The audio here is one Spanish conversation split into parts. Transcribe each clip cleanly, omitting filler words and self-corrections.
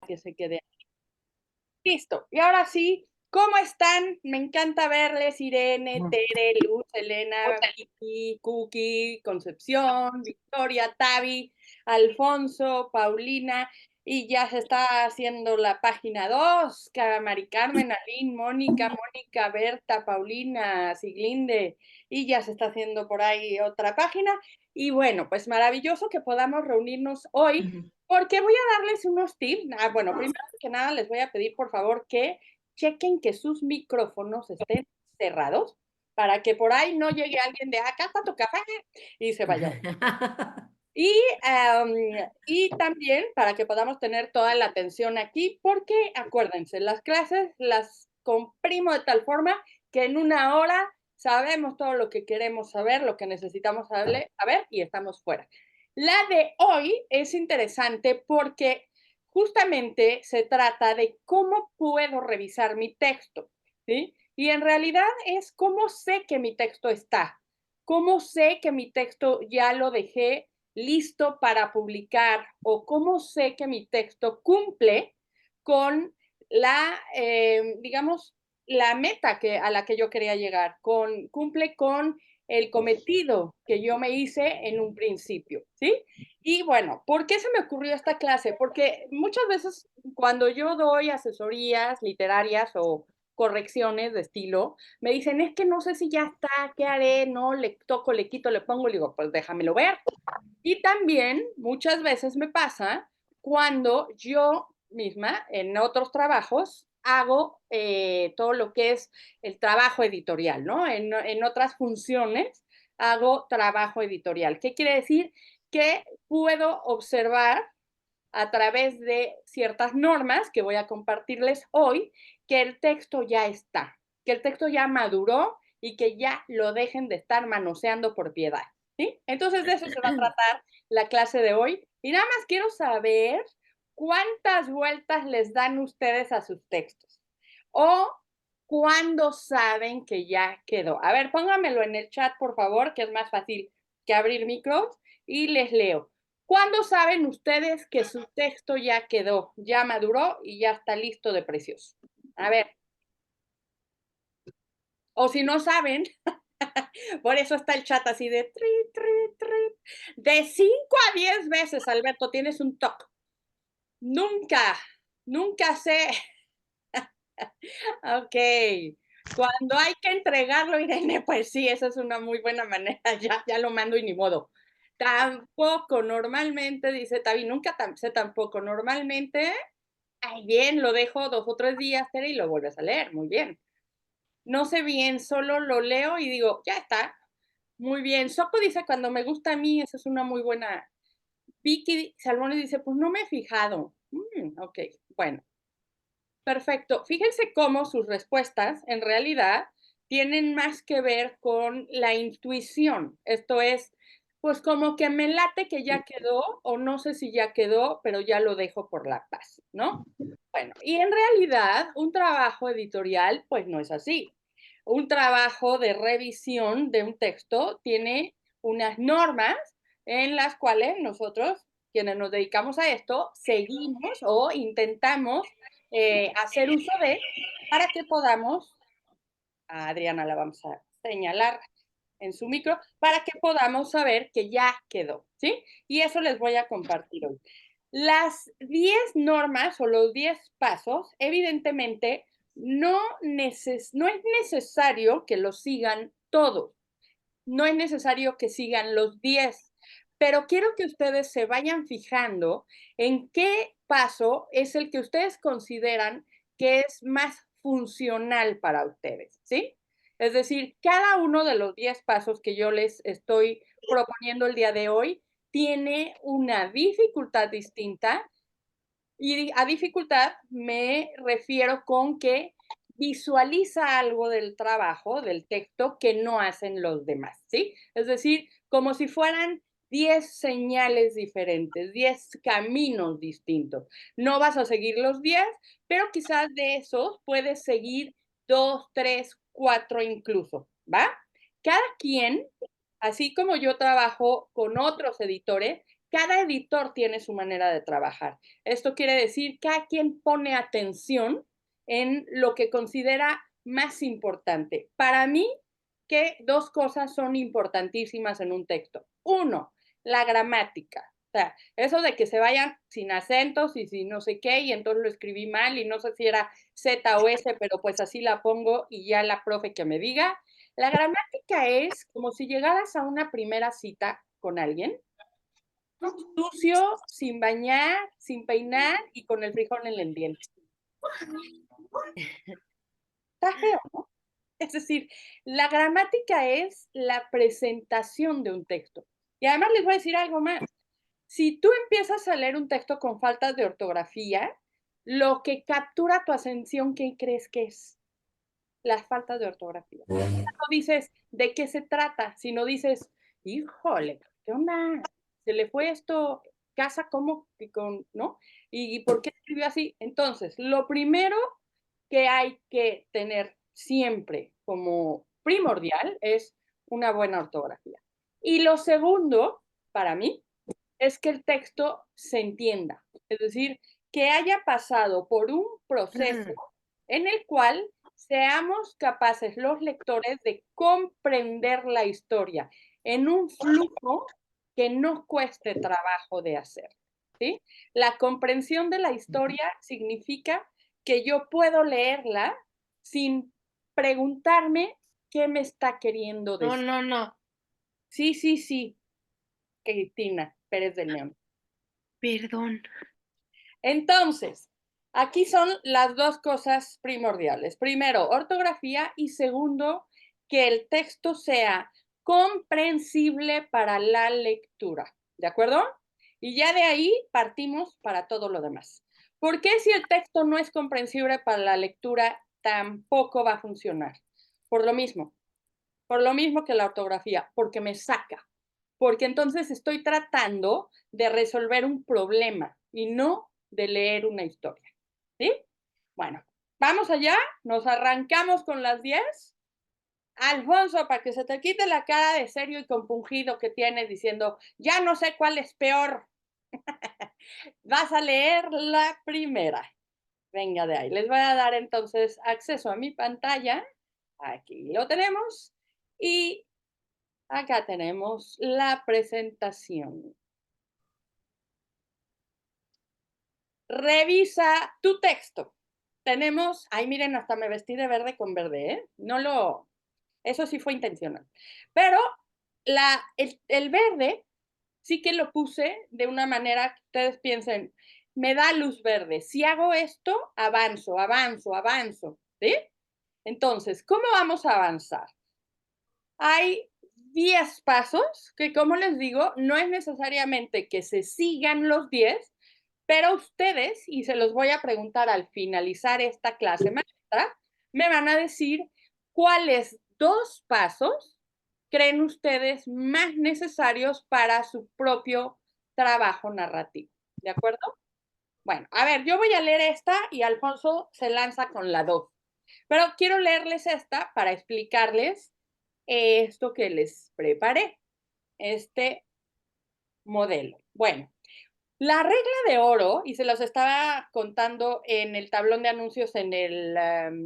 que se quede. Listo. Y ahora sí, ¿cómo están? Me encanta verles, Irene, Mm. Tere, Luz, Elena, Vicky, Cookie, Concepción, Victoria, Tavi, Alfonso, Paulina, y ya se está haciendo la página 2, Mari Carmen, Aline, Mónica, Berta, Paulina, Siglinde, y ya se está haciendo por ahí otra página. Y bueno, pues maravilloso que podamos reunirnos hoy Ujú. porque voy a darles unos tips. Bueno, primero que nada les voy a pedir por favor que chequen que sus micrófonos estén cerrados para que por ahí no llegue alguien de acá está tu café y se vaya. Y, y también para que podamos tener toda la atención aquí, porque acuérdense, las clases las comprimo de tal forma que en una hora sabemos todo lo que queremos saber, lo que necesitamos saber y estamos fuera. La de hoy es interesante porque justamente se trata de cómo puedo revisar mi texto, ¿sí? Y en realidad es cómo sé que mi texto está, cómo sé que mi texto ya lo dejé listo para publicar o cómo sé que mi texto cumple con digamos, la meta a la que yo quería llegar, cumple con el cometido que yo me hice en un principio, ¿sí? Y bueno, ¿por qué se me ocurrió esta clase? Porque muchas veces cuando yo doy asesorías literarias o correcciones de estilo, me dicen, es que no sé si ya está, ¿qué haré? No, le toco, le quito, le pongo, le digo, pues déjamelo ver. Y también muchas veces me pasa cuando yo misma en otros trabajos hago todo lo que es el trabajo editorial, ¿no? En otras funciones hago trabajo editorial. ¿Qué quiere decir? Que puedo observar a través de ciertas normas que voy a compartirles hoy, que el texto ya está, que el texto ya maduró y que ya lo dejen de estar manoseando por piedad, ¿sí? Entonces de eso se va a tratar la clase de hoy. Y nada más quiero saber cuántas vueltas les dan ustedes a sus textos o cuándo saben que ya quedó. A ver, pónganmelo en el chat, por favor, que es más fácil que abrir micros y les leo. ¿Cuándo saben ustedes que su texto ya quedó, ya maduró y ya está listo de precioso? A ver, o si no saben, por eso está el chat así de tri, tri, tri. De 5 a 10 veces, Alberto, tienes un toque. Nunca, nunca sé. Ok. Cuando hay que entregarlo, Irene, pues sí, esa es una muy buena manera. Ya lo mando y ni modo. Tampoco, normalmente, dice Tavi, nunca sé tampoco. Normalmente ay, bien, lo dejo 2 o 3 días, Tere, y lo vuelves a leer, muy bien. No sé bien, solo lo leo y digo: "Ya está". Muy bien. Soco dice: "Cuando me gusta a mí", esa es una muy buena. Vicky Salmones dice: "Pues no me he fijado". Okey, bueno, perfecto. Fíjense cómo sus respuestas, en realidad, tienen más que ver con la intuición. Esto es, pues, como que me late que ya quedó, o no sé si ya quedó, pero ya lo dejo por la paz, ¿no? Bueno, y en realidad un trabajo editorial, pues no es así. Un trabajo de revisión de un texto tiene unas normas en las cuales nosotros, quienes nos dedicamos a esto, seguimos o intentamos hacer uso de para que podamos, a Adriana la vamos a señalar en su micro, para que podamos saber que ya quedó, ¿sí? Y eso les voy a compartir hoy. Las 10 normas o los 10 pasos, evidentemente, no es necesario que los sigan todos, no es necesario que sigan los 10, pero quiero que ustedes se vayan fijando en qué paso es el que ustedes consideran que es más funcional para ustedes, ¿sí? Es decir, cada uno de los 10 pasos que yo les estoy proponiendo el día de hoy tiene una dificultad distinta y a dificultad me refiero con que visualiza algo del trabajo, del texto, que no hacen los demás, ¿sí? Es decir, como si fueran 10 señales diferentes, 10 caminos distintos. No vas a seguir los 10, pero quizás de esos puedes seguir 2, 3, 4 incluso, ¿va? Cada quien, así como yo trabajo con otros editores, cada editor tiene su manera de trabajar. Esto quiere decir que cada quien pone atención en lo que considera más importante. Para mí, que dos cosas son importantísimas en un texto. Uno, la gramática. O sea, eso de que se vayan sin acentos y sin no sé qué, y entonces lo escribí mal y no sé si era Z o S, pero pues así la pongo y ya la profe que me diga. La gramática es como si llegaras a una primera cita con alguien, sucio, sin bañar, sin peinar y con el frijol en el diente. Está feo, ¿no? Es decir, la gramática es la presentación de un texto. Y además les voy a decir algo más. Si tú empiezas a leer un texto con faltas de ortografía, lo que captura tu atención, ¿qué crees que es? Las faltas de ortografía. No dices de qué se trata, sino dices, híjole, ¿qué onda? Se le fue esto, casa, ¿cómo? ¿No? ¿Y por qué escribió así? Entonces, lo primero que hay que tener siempre como primordial es una buena ortografía. Y lo segundo, para mí, es que el texto se entienda, es decir, que haya pasado por un proceso en el cual seamos capaces los lectores de comprender la historia en un flujo que no cueste trabajo de hacer, ¿sí? La comprensión de la historia significa que yo puedo leerla sin preguntarme qué me está queriendo No, decir. no, no. Sí, sí, sí, Cristina Pérez de León. Perdón. Entonces, aquí son las dos cosas primordiales. Primero, ortografía y segundo, que el texto sea comprensible para la lectura. ¿De acuerdo? Y ya de ahí partimos para todo lo demás. ¿Por qué si el texto no es comprensible para la lectura, tampoco va a funcionar? Por lo mismo que la ortografía, porque me saca, porque entonces estoy tratando de resolver un problema y no de leer una historia, ¿sí? Bueno, vamos allá, nos arrancamos con las 10. Alfonso, para que se te quite la cara de serio y compungido que tienes diciendo, ya no sé cuál es peor, vas a leer la primera. Venga de ahí, les voy a dar entonces acceso a mi pantalla. Aquí lo tenemos. Y acá tenemos la presentación. Revisa tu texto. Tenemos, ay, miren, hasta me vestí de verde con verde, ¿eh? Eso sí fue intencional. Pero el verde sí que lo puse de una manera que ustedes piensen, me da luz verde. Si hago esto, avanzo, avanzo, avanzo, ¿sí? Entonces, ¿cómo vamos a avanzar? Hay 10 pasos que, como les digo, no es necesariamente que se sigan los 10, pero ustedes, y se los voy a preguntar al finalizar esta clase maestra, me van a decir cuáles 2 pasos creen ustedes más necesarios para su propio trabajo narrativo. ¿De acuerdo? Bueno, a ver, yo voy a leer esta y Alfonso se lanza con la 2. Pero quiero leerles esta para explicarles esto que les preparé, este modelo. Bueno, la regla de oro, y se los estaba contando en el tablón de anuncios, en el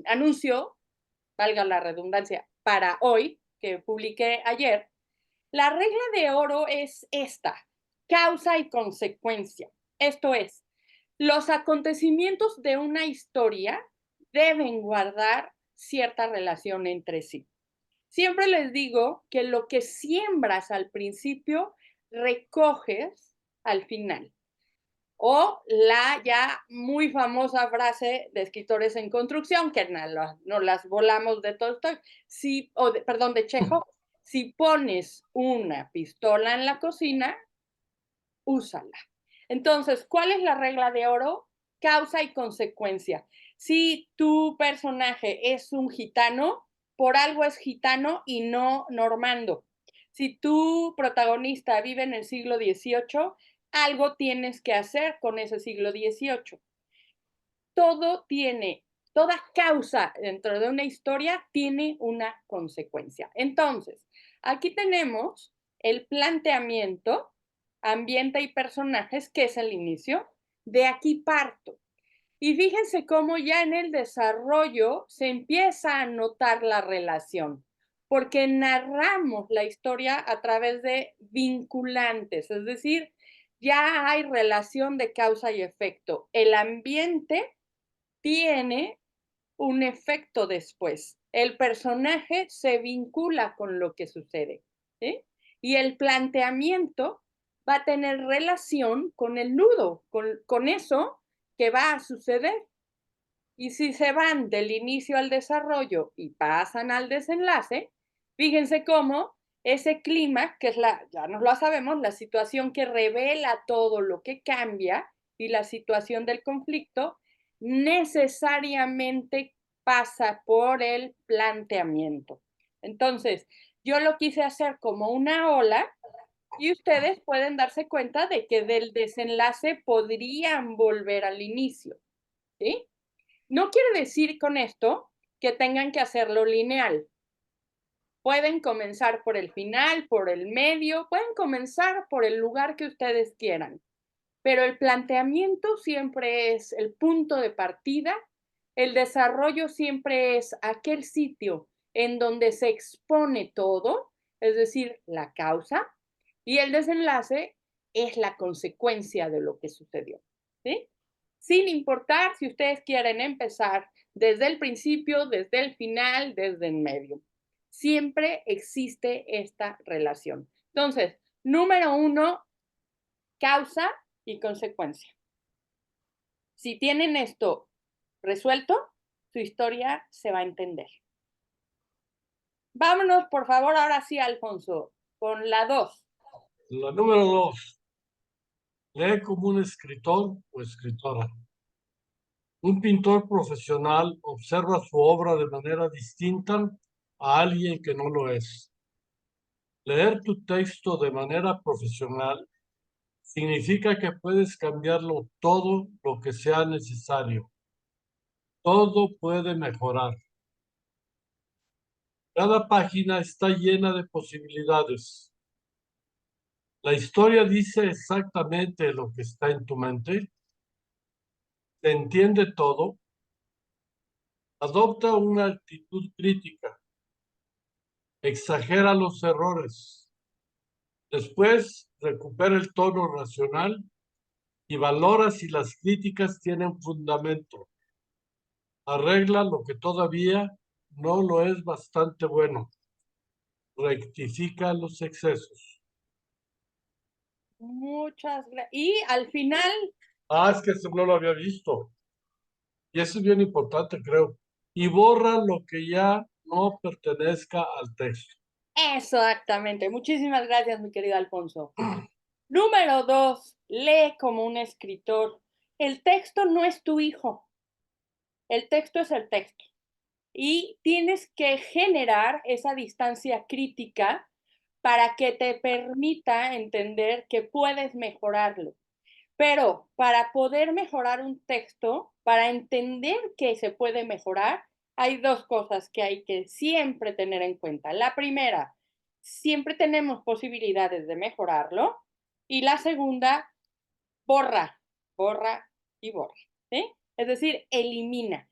anuncio, valga la redundancia, para hoy, que publiqué ayer, la regla de oro es esta, causa y consecuencia. Esto es, los acontecimientos de una historia deben guardar cierta relación entre sí. Siempre les digo que lo que siembras al principio, recoges al final. O la ya muy famosa frase de escritores en construcción, que nos las volamos de Tolstoy, perdón, de Chekhov, si pones una pistola en la cocina, úsala. Entonces, ¿cuál es la regla de oro? Causa y consecuencia. Si tu personaje es un gitano, por algo es gitano y no normando. Si tu protagonista vive en el siglo XVIII, algo tienes que hacer con ese siglo XVIII. Toda causa dentro de una historia tiene una consecuencia. Entonces, aquí tenemos el planteamiento ambiente y personajes, que es el inicio. De aquí parto. Y fíjense cómo ya en el desarrollo se empieza a notar la relación, porque narramos la historia a través de vinculantes, es decir, ya hay relación de causa y efecto. El ambiente tiene un efecto después. El personaje se vincula con lo que sucede, ¿sí? Y el planteamiento va a tener relación con el nudo, con eso que va a suceder. Y si se van del inicio al desarrollo y pasan al desenlace, fíjense cómo ese clima, que es ya nos lo sabemos, la situación que revela todo lo que cambia y la situación del conflicto, necesariamente pasa por el planteamiento. Entonces, yo lo quise hacer como una ola y ustedes pueden darse cuenta de que del desenlace podrían volver al inicio, ¿sí? No quiere decir con esto que tengan que hacerlo lineal. Pueden comenzar por el final, por el medio, pueden comenzar por el lugar que ustedes quieran, pero el planteamiento siempre es el punto de partida, el desarrollo siempre es aquel sitio en donde se expone todo, es decir, la causa, y el desenlace es la consecuencia de lo que sucedió, ¿sí? Sin importar si ustedes quieren empezar desde el principio, desde el final, desde el medio. Siempre existe esta relación. Entonces, número 1, causa y consecuencia. Si tienen esto resuelto, su historia se va a entender. Vámonos, por favor, ahora sí, Alfonso, con la 2. La número 2. Lee como un escritor o escritora. Un pintor profesional observa su obra de manera distinta a alguien que no lo es. Leer tu texto de manera profesional significa que puedes cambiarlo todo lo que sea necesario. Todo puede mejorar. Cada página está llena de posibilidades. La historia dice exactamente lo que está en tu mente. Se entiende todo. Adopta una actitud crítica. Exagera los errores. Después, recupera el tono racional y valora si las críticas tienen fundamento. Arregla lo que todavía no lo es bastante bueno. Rectifica los excesos. Muchas gracias. Y al final, Es que eso no lo había visto. Y eso es bien importante, creo. Y borra lo que ya no pertenezca al texto. exactamente. Muchísimas gracias, mi querido Alfonso. Número 2, lee como un escritor. El texto no es tu hijo. El texto es el texto. Y tienes que generar esa distancia crítica para que te permita entender que puedes mejorarlo. Pero para poder mejorar un texto, para entender que se puede mejorar, hay dos cosas que hay que siempre tener en cuenta. La primera, siempre tenemos posibilidades de mejorarlo. Y la segunda, borra, borra y borra, ¿sí? Es decir, elimina.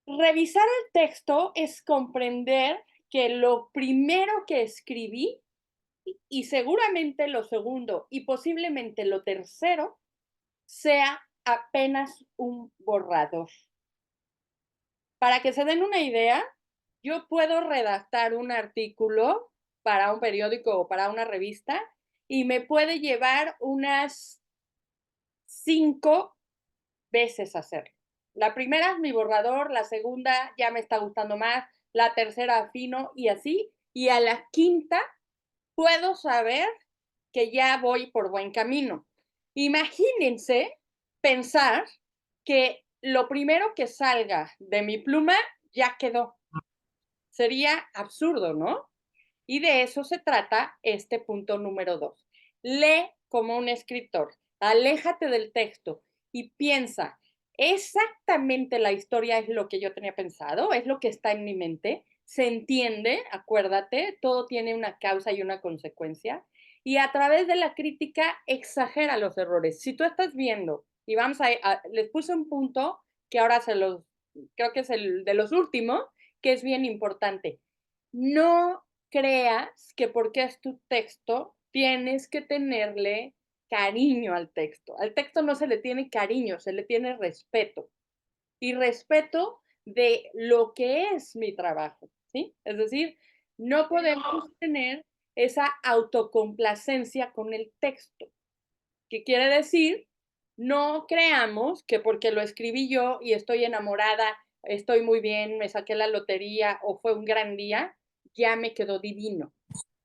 Revisar el texto es comprender que lo primero que escribí y seguramente lo segundo y posiblemente lo tercero sea apenas un borrador. Para que se den una idea, yo puedo redactar un artículo para un periódico o para una revista y me puede llevar unas 5 veces hacerlo. La primera es mi borrador, la segunda ya me está gustando más, la tercera afino y así, y a la quinta puedo saber que ya voy por buen camino. Imagínense pensar que lo primero que salga de mi pluma ya quedó. Sería absurdo, ¿no? Y de eso se trata este punto número 2. Lee como un escritor, aléjate del texto y piensa, ¿exactamente la historia es lo que yo tenía pensado? ¿Es lo que está en mi mente? ¿Se entiende? Acuérdate, todo tiene una causa y una consecuencia. y a través de la crítica exagera los errores. Si tú estás viendo, y vamos les puse un punto que ahora creo que es el de los últimos, que es bien importante. No creas que porque es tu texto tienes que tenerle cariño al texto. Al texto no se le tiene cariño, se le tiene respeto. Y respeto de lo que es mi trabajo, ¿sí? Es decir, no podemos tener esa autocomplacencia con el texto. ¿Qué quiere decir? No creamos que porque lo escribí yo y estoy enamorada, estoy muy bien, me saqué la lotería o fue un gran día, ya me quedó divino.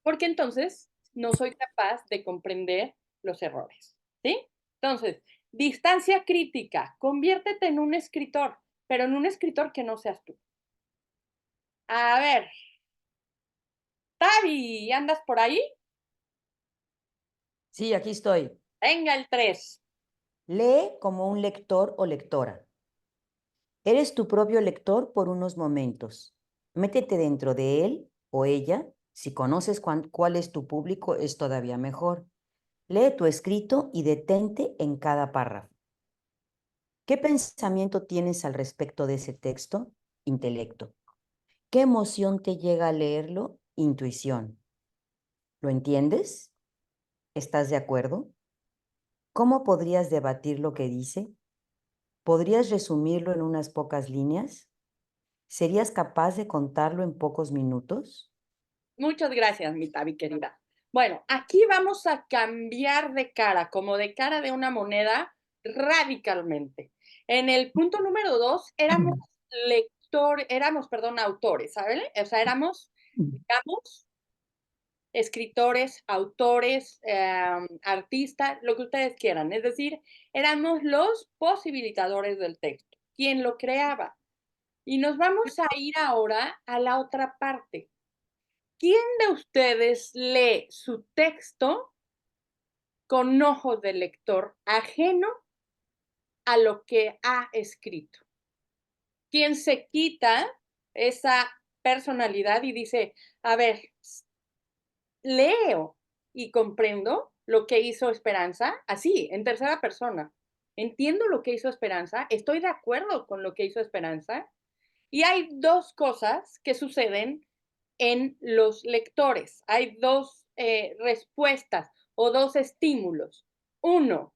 Porque entonces no soy capaz de comprender los errores, ¿sí? Entonces, distancia crítica, conviértete en un escritor, pero en un escritor que no seas tú. A ver, Tavi, ¿andas por ahí? Sí, aquí estoy. Venga el 3. Lee como un lector o lectora. Eres tu propio lector por unos momentos. Métete dentro de él o ella. Si conoces cuál es tu público, es todavía mejor. Lee tu escrito y detente en cada párrafo. ¿Qué pensamiento tienes al respecto de ese texto? Intelecto. ¿Qué emoción te llega a leerlo? Intuición. ¿Lo entiendes? ¿Estás de acuerdo? ¿Cómo podrías debatir lo que dice? ¿Podrías resumirlo en unas pocas líneas? ¿Serías capaz de contarlo en pocos minutos? Muchas gracias, mi Tavi querida. Bueno, aquí vamos a cambiar de cara, como de cara de una moneda, radicalmente. En el punto número 2 éramos autores, ¿sabes? O sea, éramos, digamos, escritores, autores, artistas, lo que ustedes quieran. Es decir, éramos los posibilitadores del texto, quien lo creaba. Y nos vamos a ir ahora a la otra parte. ¿Quién de ustedes lee su texto con ojos de lector ajeno a lo que ha escrito? ¿Quién se quita esa personalidad y dice, a ver, leo y comprendo lo que hizo Esperanza, así, en tercera persona? Entiendo lo que hizo Esperanza, estoy de acuerdo con lo que hizo Esperanza. Y hay dos cosas que suceden en los lectores. Hay dos respuestas o dos estímulos. Uno,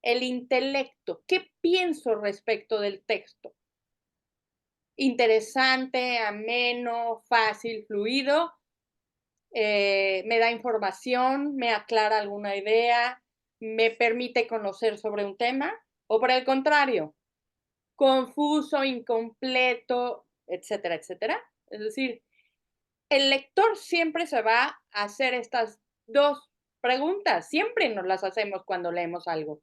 el intelecto. ¿Qué pienso respecto del texto? Interesante, ameno, fácil, fluido. Me da información, me aclara alguna idea, me permite conocer sobre un tema. O por el contrario, confuso, incompleto, etcétera, etcétera. Es decir, el lector siempre se va a hacer estas dos preguntas, siempre nos las hacemos cuando leemos algo.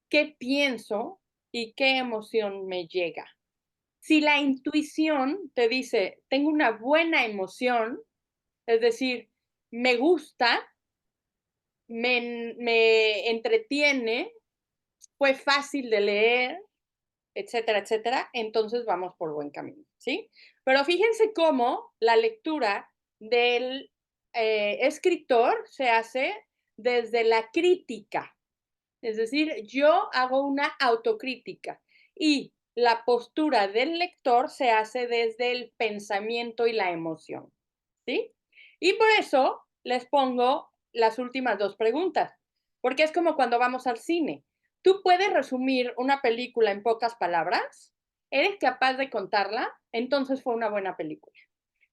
¿Qué pienso y qué emoción me llega? Si la intuición te dice, tengo una buena emoción, es decir, me gusta, me entretiene, fue fácil de leer, etcétera, etcétera, entonces vamos por buen camino, ¿sí? Pero fíjense cómo la lectura del escritor se hace desde la crítica, es decir, yo hago una autocrítica y la postura del lector se hace desde el pensamiento y la emoción, ¿sí? Y por eso les pongo las últimas dos preguntas, porque es como cuando vamos al cine. ¿Tú puedes resumir una película en pocas palabras? ¿Eres capaz de contarla? Entonces fue una buena película.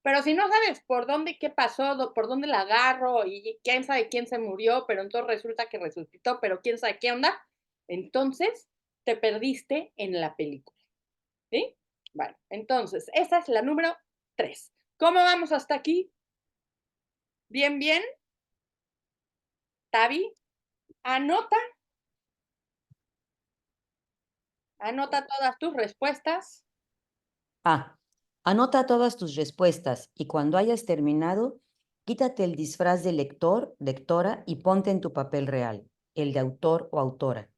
Pero si no sabes por dónde, qué pasó, por dónde la agarro y quién sabe quién se murió, pero entonces resulta que resucitó, pero quién sabe qué onda, entonces te perdiste en la película. ¿Sí? Bueno, entonces, esa es la número 3. ¿Cómo vamos hasta aquí? ¿Bien, bien? ¿Tavi? Anota, anota todas tus respuestas. Anota todas tus respuestas y cuando hayas terminado, quítate el disfraz de lector, lectora y ponte en tu papel real, el de autor o autora.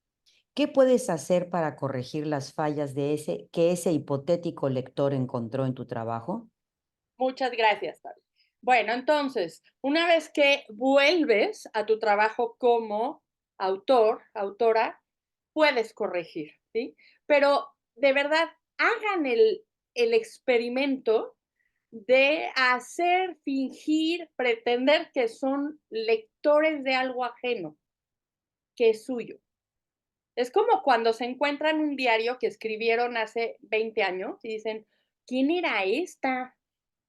¿Qué puedes hacer para corregir las fallas que ese hipotético lector encontró en tu trabajo? Muchas gracias, Tavi. Bueno, entonces, una vez que vuelves a tu trabajo como autor, autora, puedes corregir, ¿sí? Pero de verdad, hagan el experimento de hacer, fingir, pretender que son lectores de algo ajeno, que es suyo. Es como cuando se encuentran un diario que escribieron hace 20 años y dicen, ¿quién era esta?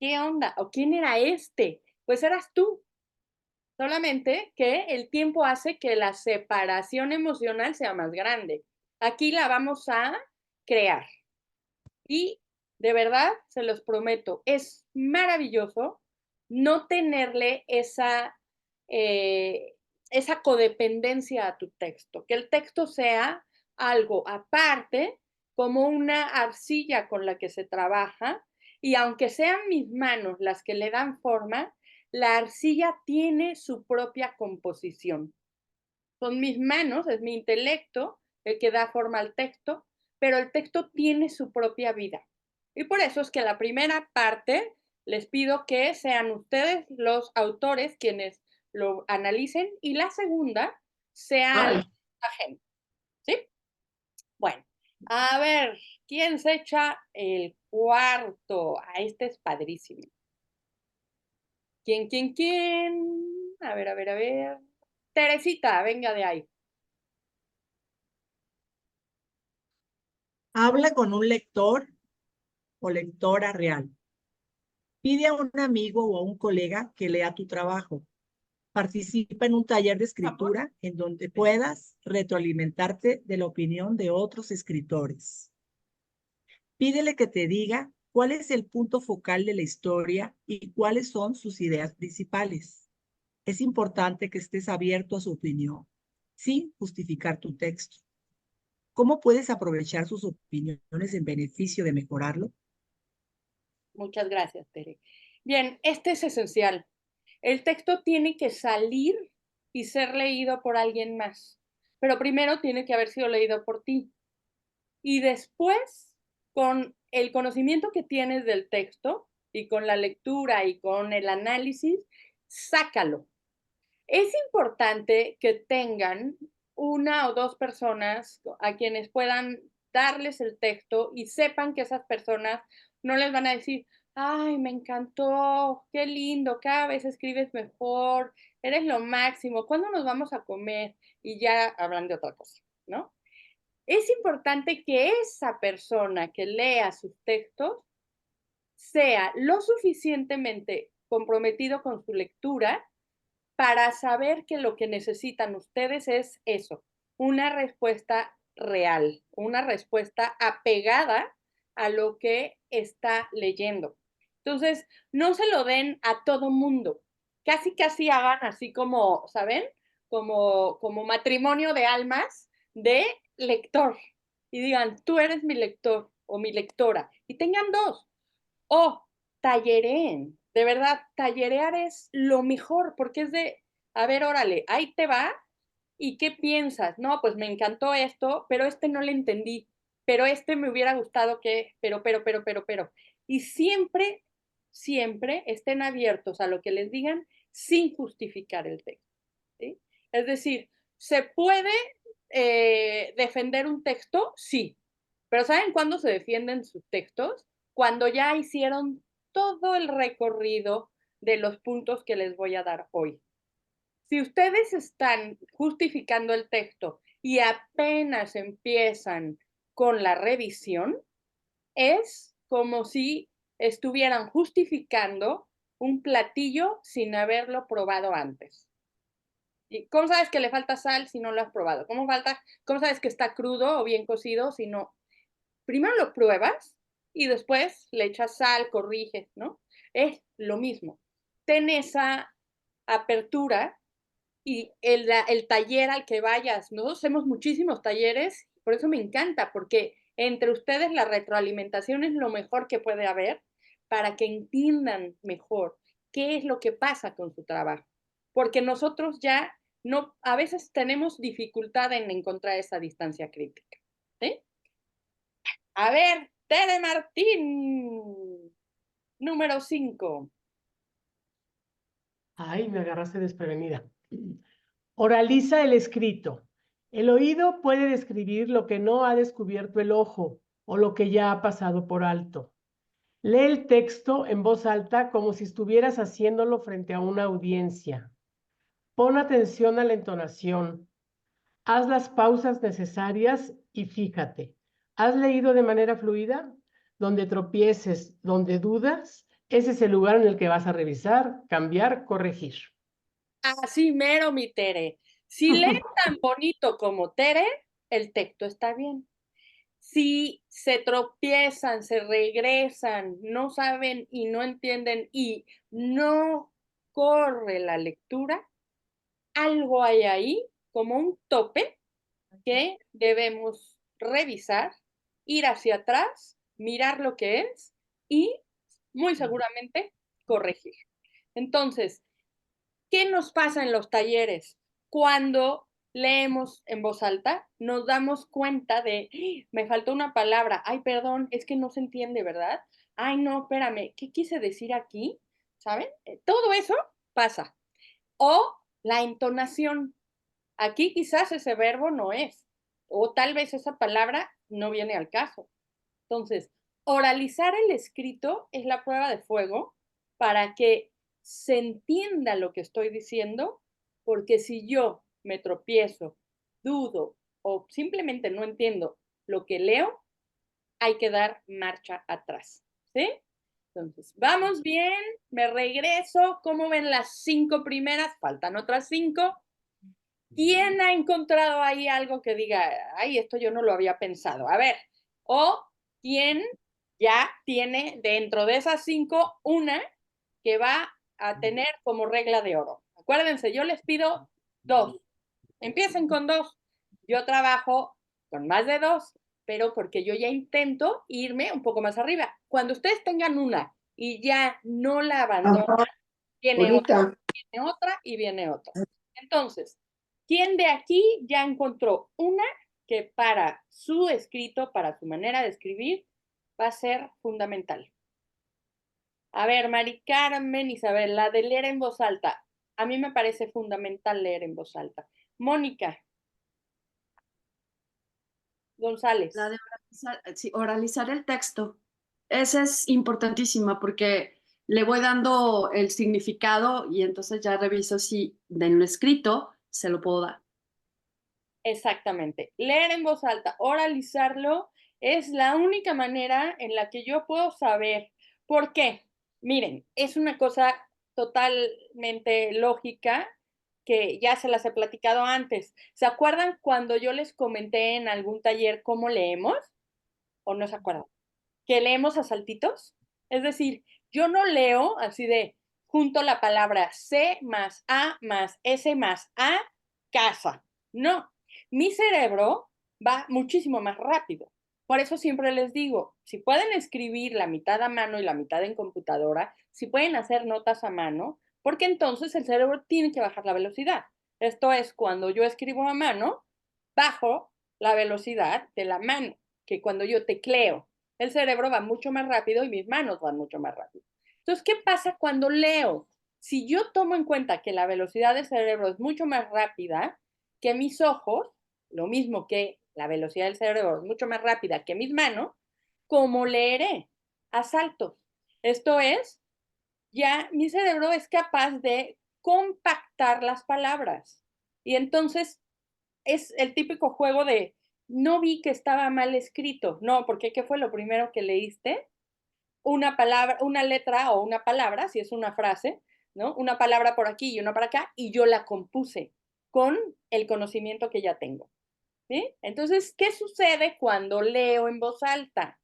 ¿Qué onda? ¿O quién era este? Pues eras tú. Solamente que el tiempo hace que la separación emocional sea más grande. Aquí la vamos a crear. Y de verdad, se los prometo, es maravilloso no tenerle esa codependencia a tu texto, que el texto sea algo aparte, como una arcilla con la que se trabaja, y aunque sean mis manos las que le dan forma, la arcilla tiene su propia composición. Son mis manos, es mi intelecto el que da forma al texto, pero el texto tiene su propia vida. Y por eso es que la primera parte les pido que sean ustedes los autores quienes lo analicen y la segunda sea la gente. ¿Sí? Bueno, a ver, ¿quién se echa el cuarto? Este es padrísimo. ¿Quién? A ver, a ver, a ver. Teresita, venga de ahí. Habla con un lector o lectora real. Pide a un amigo o a un colega que lea tu trabajo. Participa en un taller de escritura en donde puedas retroalimentarte de la opinión de otros escritores. Pídele que te diga cuál es el punto focal de la historia y cuáles son sus ideas principales. Es importante que estés abierto a su opinión, sin justificar tu texto. ¿Cómo puedes aprovechar sus opiniones en beneficio de mejorarlo? Muchas gracias, Tere. Bien, este es esencial. El texto tiene que salir y ser leído por alguien más, pero primero tiene que haber sido leído por ti. Y después, con el conocimiento que tienes del texto y con la lectura y con el análisis, sácalo. Es importante que tengan una o dos personas a quienes puedan darles el texto y sepan que esas personas no les van a decir, ay, me encantó, qué lindo, cada vez escribes mejor, eres lo máximo, ¿cuándo nos vamos a comer? Y ya hablan de otra cosa, ¿no? Es importante que esa persona que lea sus textos sea lo suficientemente comprometido con su lectura para saber que lo que necesitan ustedes es eso, una respuesta real, una respuesta apegada a lo que está leyendo. Entonces, no se lo den a todo mundo. Casi hagan así como, ¿saben? Como matrimonio de almas de lector. Y digan, tú eres mi lector o mi lectora. Y tengan dos. O tallereen. De verdad, tallerear es lo mejor porque es de, a ver, órale, ahí te va. ¿Y qué piensas? No, pues me encantó esto, pero este no le entendí. Pero este me hubiera gustado que, pero. Y siempre estén abiertos a lo que les digan sin justificar el texto. ¿Sí? Es decir, ¿se puede defender un texto? Sí. Pero ¿saben cuándo se defienden sus textos? Cuando ya hicieron todo el recorrido de los puntos que les voy a dar hoy. Si ustedes están justificando el texto y apenas empiezan con la revisión, es como si estuvieran justificando un platillo sin haberlo probado antes. ¿Y cómo sabes que le falta sal si no lo has probado? ¿Cómo sabes que está crudo o bien cocido si no? Primero lo pruebas y después le echas sal, corriges, ¿no? Es lo mismo. Ten esa apertura y el taller al que vayas. Nosotros hacemos muchísimos talleres, por eso me encanta, porque entre ustedes la retroalimentación es lo mejor que puede haber para que entiendan mejor qué es lo que pasa con su trabajo. Porque nosotros ya no, a veces tenemos dificultad en encontrar esa distancia crítica. ¿Sí? A ver, Tere Martín, número 5. Ay, me agarraste desprevenida. Oraliza el escrito. El oído puede describir lo que no ha descubierto el ojo o lo que ya ha pasado por alto. Lee el texto en voz alta como si estuvieras haciéndolo frente a una audiencia. Pon atención a la entonación. Haz las pausas necesarias y fíjate. ¿Has leído de manera fluida? Donde tropieces, donde dudas, ese es el lugar en el que vas a revisar, cambiar, corregir. Así mero, mi Tere. Si leen tan bonito como Tere, el texto está bien. Si se tropiezan, se regresan, no saben y no entienden y no corre la lectura, algo hay ahí como un tope que debemos revisar, ir hacia atrás, mirar lo que es y muy seguramente corregir. Entonces, ¿qué nos pasa en los talleres? Cuando leemos en voz alta, nos damos cuenta de, me faltó una palabra, ay, perdón, es que no se entiende, ¿verdad? Ay, no, espérame, ¿qué quise decir aquí? ¿Saben? Todo eso pasa. O la entonación. Aquí quizás ese verbo no es, o tal vez esa palabra no viene al caso. Entonces, oralizar el escrito es la prueba de fuego para que se entienda lo que estoy diciendo, porque si yo me tropiezo, dudo o simplemente no entiendo lo que leo, hay que dar marcha atrás, ¿sí? Entonces, vamos bien, me regreso. ¿Cómo ven las 5 primeras? Faltan otras 5. ¿Quién ha encontrado ahí algo que diga, ay, esto yo no lo había pensado? A ver, o quién ya tiene dentro de esas 5 una que va a tener como regla de oro. Acuérdense, yo les pido 2. Empiecen con 2. Yo trabajo con más de 2, pero porque yo ya intento irme un poco más arriba. Cuando ustedes tengan una y ya no la abandonan, viene otra, viene otra y viene otra. Entonces, ¿quién de aquí ya encontró una que para su escrito, para su manera de escribir, va a ser fundamental? A ver, Mari Carmen, Isabel, la de leer en voz alta. A mí me parece fundamental leer en voz alta. Mónica González. La de oralizar el texto. Esa es importantísima porque le voy dando el significado y entonces ya reviso si en lo escrito se lo puedo dar. Exactamente. Leer en voz alta, oralizarlo, es la única manera en la que yo puedo saber. ¿Por qué? Miren, es una cosa totalmente lógica que ya se las he platicado antes. ¿Se acuerdan cuando yo les comenté en algún taller cómo leemos? ¿O no se acuerdan? Que leemos a saltitos. Es decir, yo no leo así de junto la palabra C más A más S más A, casa. No, mi cerebro va muchísimo más rápido. Por eso siempre les digo, si pueden escribir la mitad a mano y la mitad en computadora, si pueden hacer notas a mano, porque entonces el cerebro tiene que bajar la velocidad. Esto es, cuando yo escribo a mano, bajo la velocidad de la mano, que cuando yo tecleo. El cerebro va mucho más rápido y mis manos van mucho más rápido. Entonces, ¿qué pasa cuando leo? Si yo tomo en cuenta que la velocidad del cerebro es mucho más rápida que mis ojos, lo mismo que la velocidad del cerebro es mucho más rápida que mis manos, ¿cómo leeré? A saltos. Esto es, ya mi cerebro es capaz de compactar las palabras. Y entonces es el típico juego de, no vi que estaba mal escrito. No, porque ¿qué fue lo primero que leíste? Una palabra, una letra o una palabra, si es una frase, ¿no? Una palabra por aquí y una para acá, y yo la compuse con el conocimiento que ya tengo, ¿sí? Entonces, ¿qué sucede cuando leo en voz alta?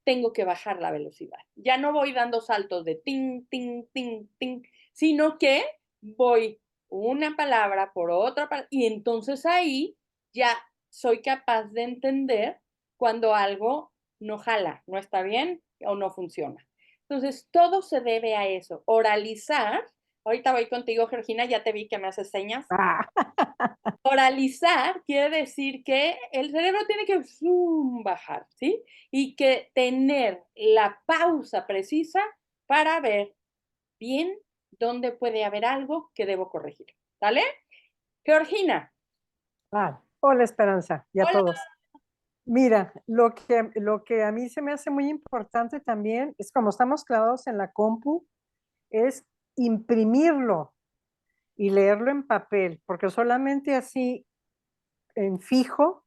Tengo que bajar la velocidad. Ya no voy dando saltos de ting, ting, ting, ting, sino que voy una palabra por otra palabra, y entonces ahí ya soy capaz de entender cuando algo no jala, no está bien o no funciona. Entonces, todo se debe a eso. Oralizar, ahorita voy contigo, Georgina, ya te vi que me haces señas. Oralizar quiere decir que el cerebro tiene que bajar, ¿sí? Y que tener la pausa precisa para ver bien dónde puede haber algo que debo corregir. ¿Vale? Georgina. Hola Esperanza y a Hola. todos. Mira, lo que a mí se me hace muy importante también es como estamos clavados en la compu, es imprimirlo y leerlo en papel, porque solamente así en fijo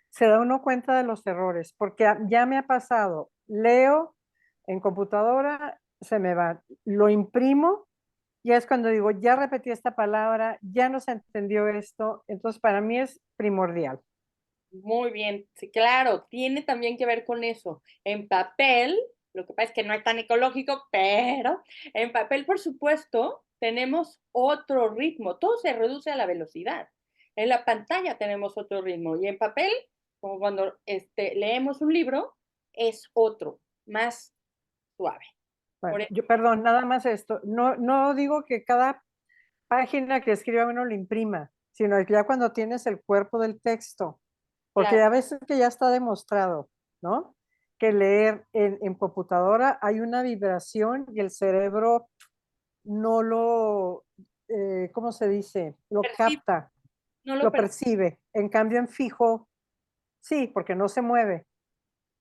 se da uno cuenta de los errores, porque ya me ha pasado, leo en computadora, se me va, lo imprimo, ya es cuando digo, ya repetí esta palabra, ya no se entendió esto, entonces para mí es primordial. Muy bien, sí, claro, tiene también que ver con eso. En papel, lo que pasa es que no es tan ecológico, pero en papel, por supuesto, tenemos otro ritmo. Todo se reduce a la velocidad. En la pantalla tenemos otro ritmo y en papel, como cuando leemos un libro, es otro, más suave. Bueno, perdón, nada más esto. No digo que cada página que escriba uno lo imprima, sino que ya cuando tienes el cuerpo del texto, porque Claro. a veces que ya está demostrado, ¿no? Que leer en computadora hay una vibración y el cerebro no lo, ¿cómo se dice? Lo Percibe, capta, no lo lo percibe. percibe. En cambio, en fijo, sí, porque no se mueve.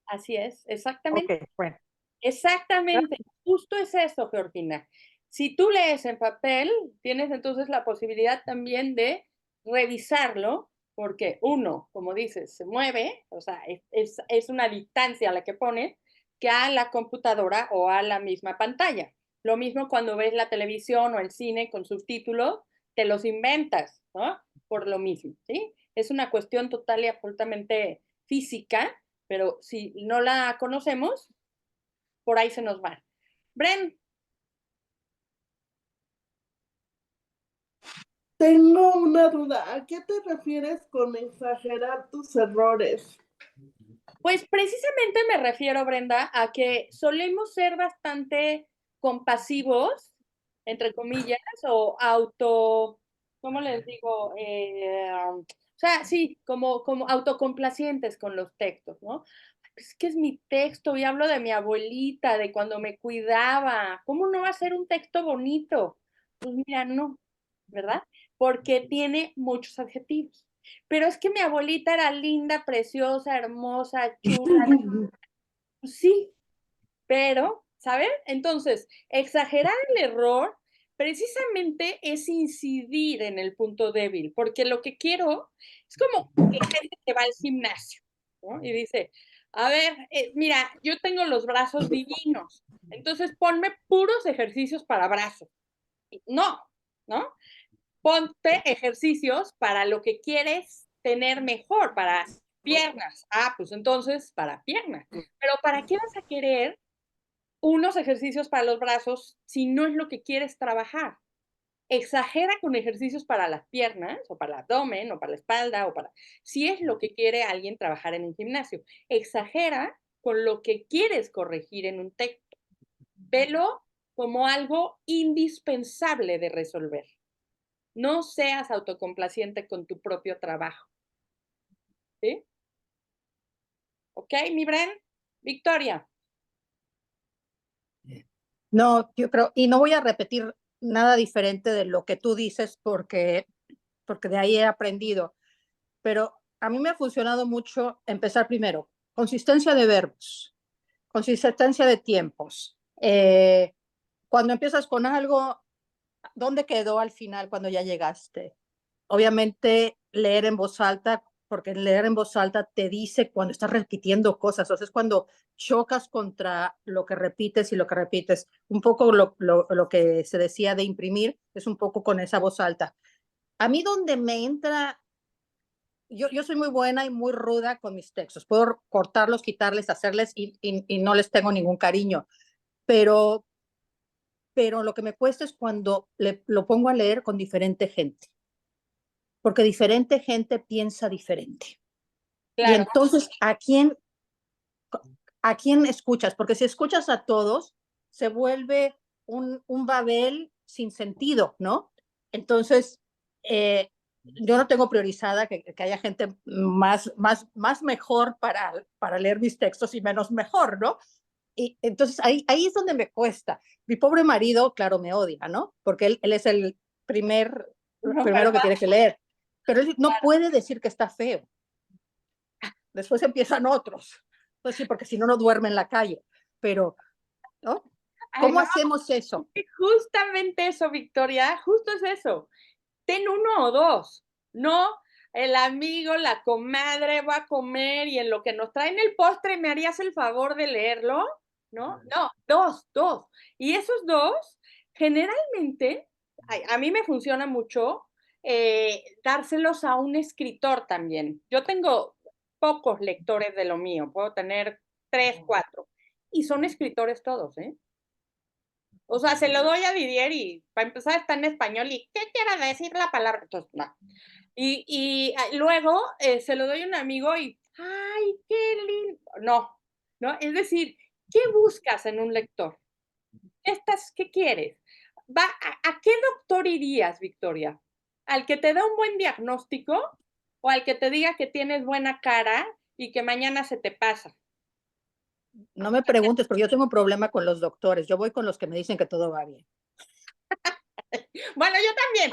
Así es, exactamente. Ok, bueno. Exactamente, justo es eso, Georgina. Si tú lees en papel, tienes entonces la posibilidad también de revisarlo, porque uno, como dices, se mueve, o sea, es una distancia a la que pones que a la computadora o a la misma pantalla. Lo mismo cuando ves la televisión o el cine con subtítulos, te los inventas, ¿no? Por lo mismo, ¿sí? Es una cuestión total y absolutamente física, pero si no la conocemos, por ahí se nos va. Bren. Tengo una duda. ¿A qué te refieres con exagerar tus errores? Pues precisamente me refiero, Brenda, a que solemos ser bastante compasivos, entre comillas, o ¿cómo les digo? O sea, sí, como autocomplacientes con los textos, ¿no? Es que es mi texto y hablo de mi abuelita, de cuando me cuidaba. ¿Cómo no va a ser un texto bonito? Pues mira, no, ¿verdad? Porque tiene muchos adjetivos. Pero es que mi abuelita era linda, preciosa, hermosa, chula. Pues sí, pero, ¿saben? Entonces, exagerar el error precisamente es incidir en el punto débil, porque lo que quiero es como que gente que va al gimnasio, ¿no? Y dice, a ver, mira, yo tengo los brazos divinos, entonces ponme puros ejercicios para brazos. No, ¿no? Ponte ejercicios para lo que quieres tener mejor, para piernas. Ah, pues entonces para piernas. Pero ¿para qué vas a querer unos ejercicios para los brazos si no es lo que quieres trabajar? Exagera con ejercicios para las piernas o para el abdomen o para la espalda o para si es lo que quiere alguien trabajar en un gimnasio. Exagera con lo que quieres corregir en un texto. Velo como algo indispensable de resolver. No seas autocomplaciente con tu propio trabajo. ¿Sí? ¿Ok, mi Bren? Victoria. No, yo creo, y no voy a repetir nada diferente de lo que tú dices porque de ahí he aprendido, pero a mí me ha funcionado mucho empezar primero, consistencia de verbos, consistencia de tiempos. Cuando empiezas con algo, ¿dónde quedó al final cuando ya llegaste? Obviamente leer en voz alta, porque leer en voz alta te dice cuando estás repitiendo cosas, o sea, es cuando chocas contra lo que repites y lo que repites. Un poco lo que se decía de imprimir es un poco con esa voz alta. A mí donde me entra, yo soy muy buena y muy ruda con mis textos. Puedo cortarlos, quitarles, hacerles y no les tengo ningún cariño. Pero lo que me cuesta es cuando lo pongo a leer con diferente gente. Porque diferente gente piensa diferente. Claro. Y entonces, ¿a quién escuchas? Porque si escuchas a todos, se vuelve un babel sin sentido, ¿no? Entonces, yo no tengo priorizada que haya gente más mejor para leer mis textos y menos mejor, ¿no? y entonces ahí es donde me cuesta. Mi pobre marido, claro, me odia, ¿no? Porque él es el primero que tiene que leer. Pero él no puede decir que está feo. Después empiezan otros. Pues sí, porque si no, no duerme en la calle. Pero, ¿no? ¿Cómo hacemos eso? Justamente eso, Victoria, justo es eso. Ten 1 o 2, no el amigo, la comadre va a comer y en lo que nos traen el postre, ¿me harías el favor de leerlo? ¿No? No, 2. Y esos 2, generalmente, a mí me funciona mucho dárselos a un escritor también. Yo tengo pocos lectores de lo mío, puedo tener 3, 4, y son escritores todos, ¿eh? O sea, se lo doy a Didier y para empezar está en español y ¿qué quiere decir la palabra? Entonces, no. Y luego se lo doy a un amigo y ¡ay, qué lindo! No, es decir, ¿qué buscas en un lector? ¿Qué quieres? ¿A qué doctor irías, Victoria? ¿Al que te da un buen diagnóstico o al que te diga que tienes buena cara y que mañana se te pasa? No me preguntes, porque yo tengo un problema con los doctores. Yo voy con los que me dicen que todo va bien. Bueno, yo también.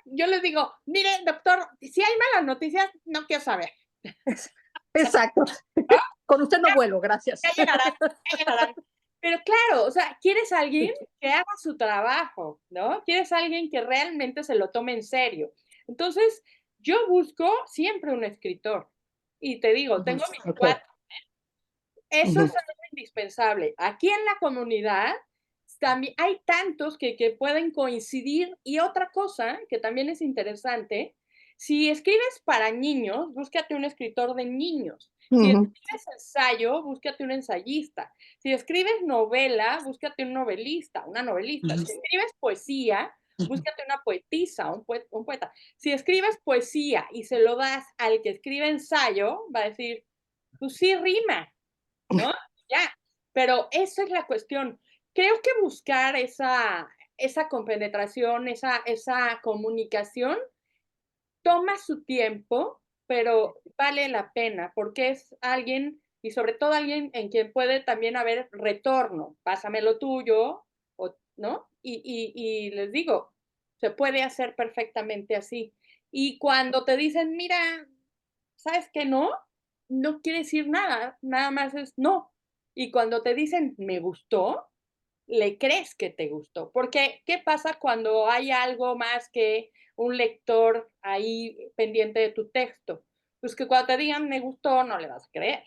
Yo les digo, mire, doctor, si hay malas noticias, no quiero saber. Exacto. ¿Ah? Con usted no vuelo, gracias. Ya llegarán. Pero claro, o sea, quieres a alguien que haga su trabajo, ¿no? Quieres a alguien que realmente se lo tome en serio. Entonces, yo busco siempre un escritor. Y te digo, tengo mis 4. Eso es algo indispensable. Aquí en la comunidad también hay tantos que pueden coincidir. Y otra cosa que también es interesante, si escribes para niños, búscate un escritor de niños. Si escribes ensayo, búscate un ensayista. Si escribes novela, búscate un novelista, una novelista. Si escribes poesía, búscate una poetisa, un poeta. Si escribes poesía y se lo das al que escribe ensayo, va a decir, pues sí rima, ¿no? Ya, pero esa es la cuestión. Creo que buscar esa compenetración, esa comunicación, toma su tiempo, pero vale la pena, porque es alguien, y sobre todo alguien en quien puede también haber retorno. Pásame lo tuyo, ¿no? Y les digo, se puede hacer perfectamente así. Y cuando te dicen, mira, ¿sabes qué no? No quiere decir nada, nada más es no. Y cuando te dicen, me gustó, le crees que te gustó. Porque, ¿qué pasa cuando hay algo más que un lector ahí pendiente de tu texto? Pues que cuando te digan, me gustó, no le vas a creer,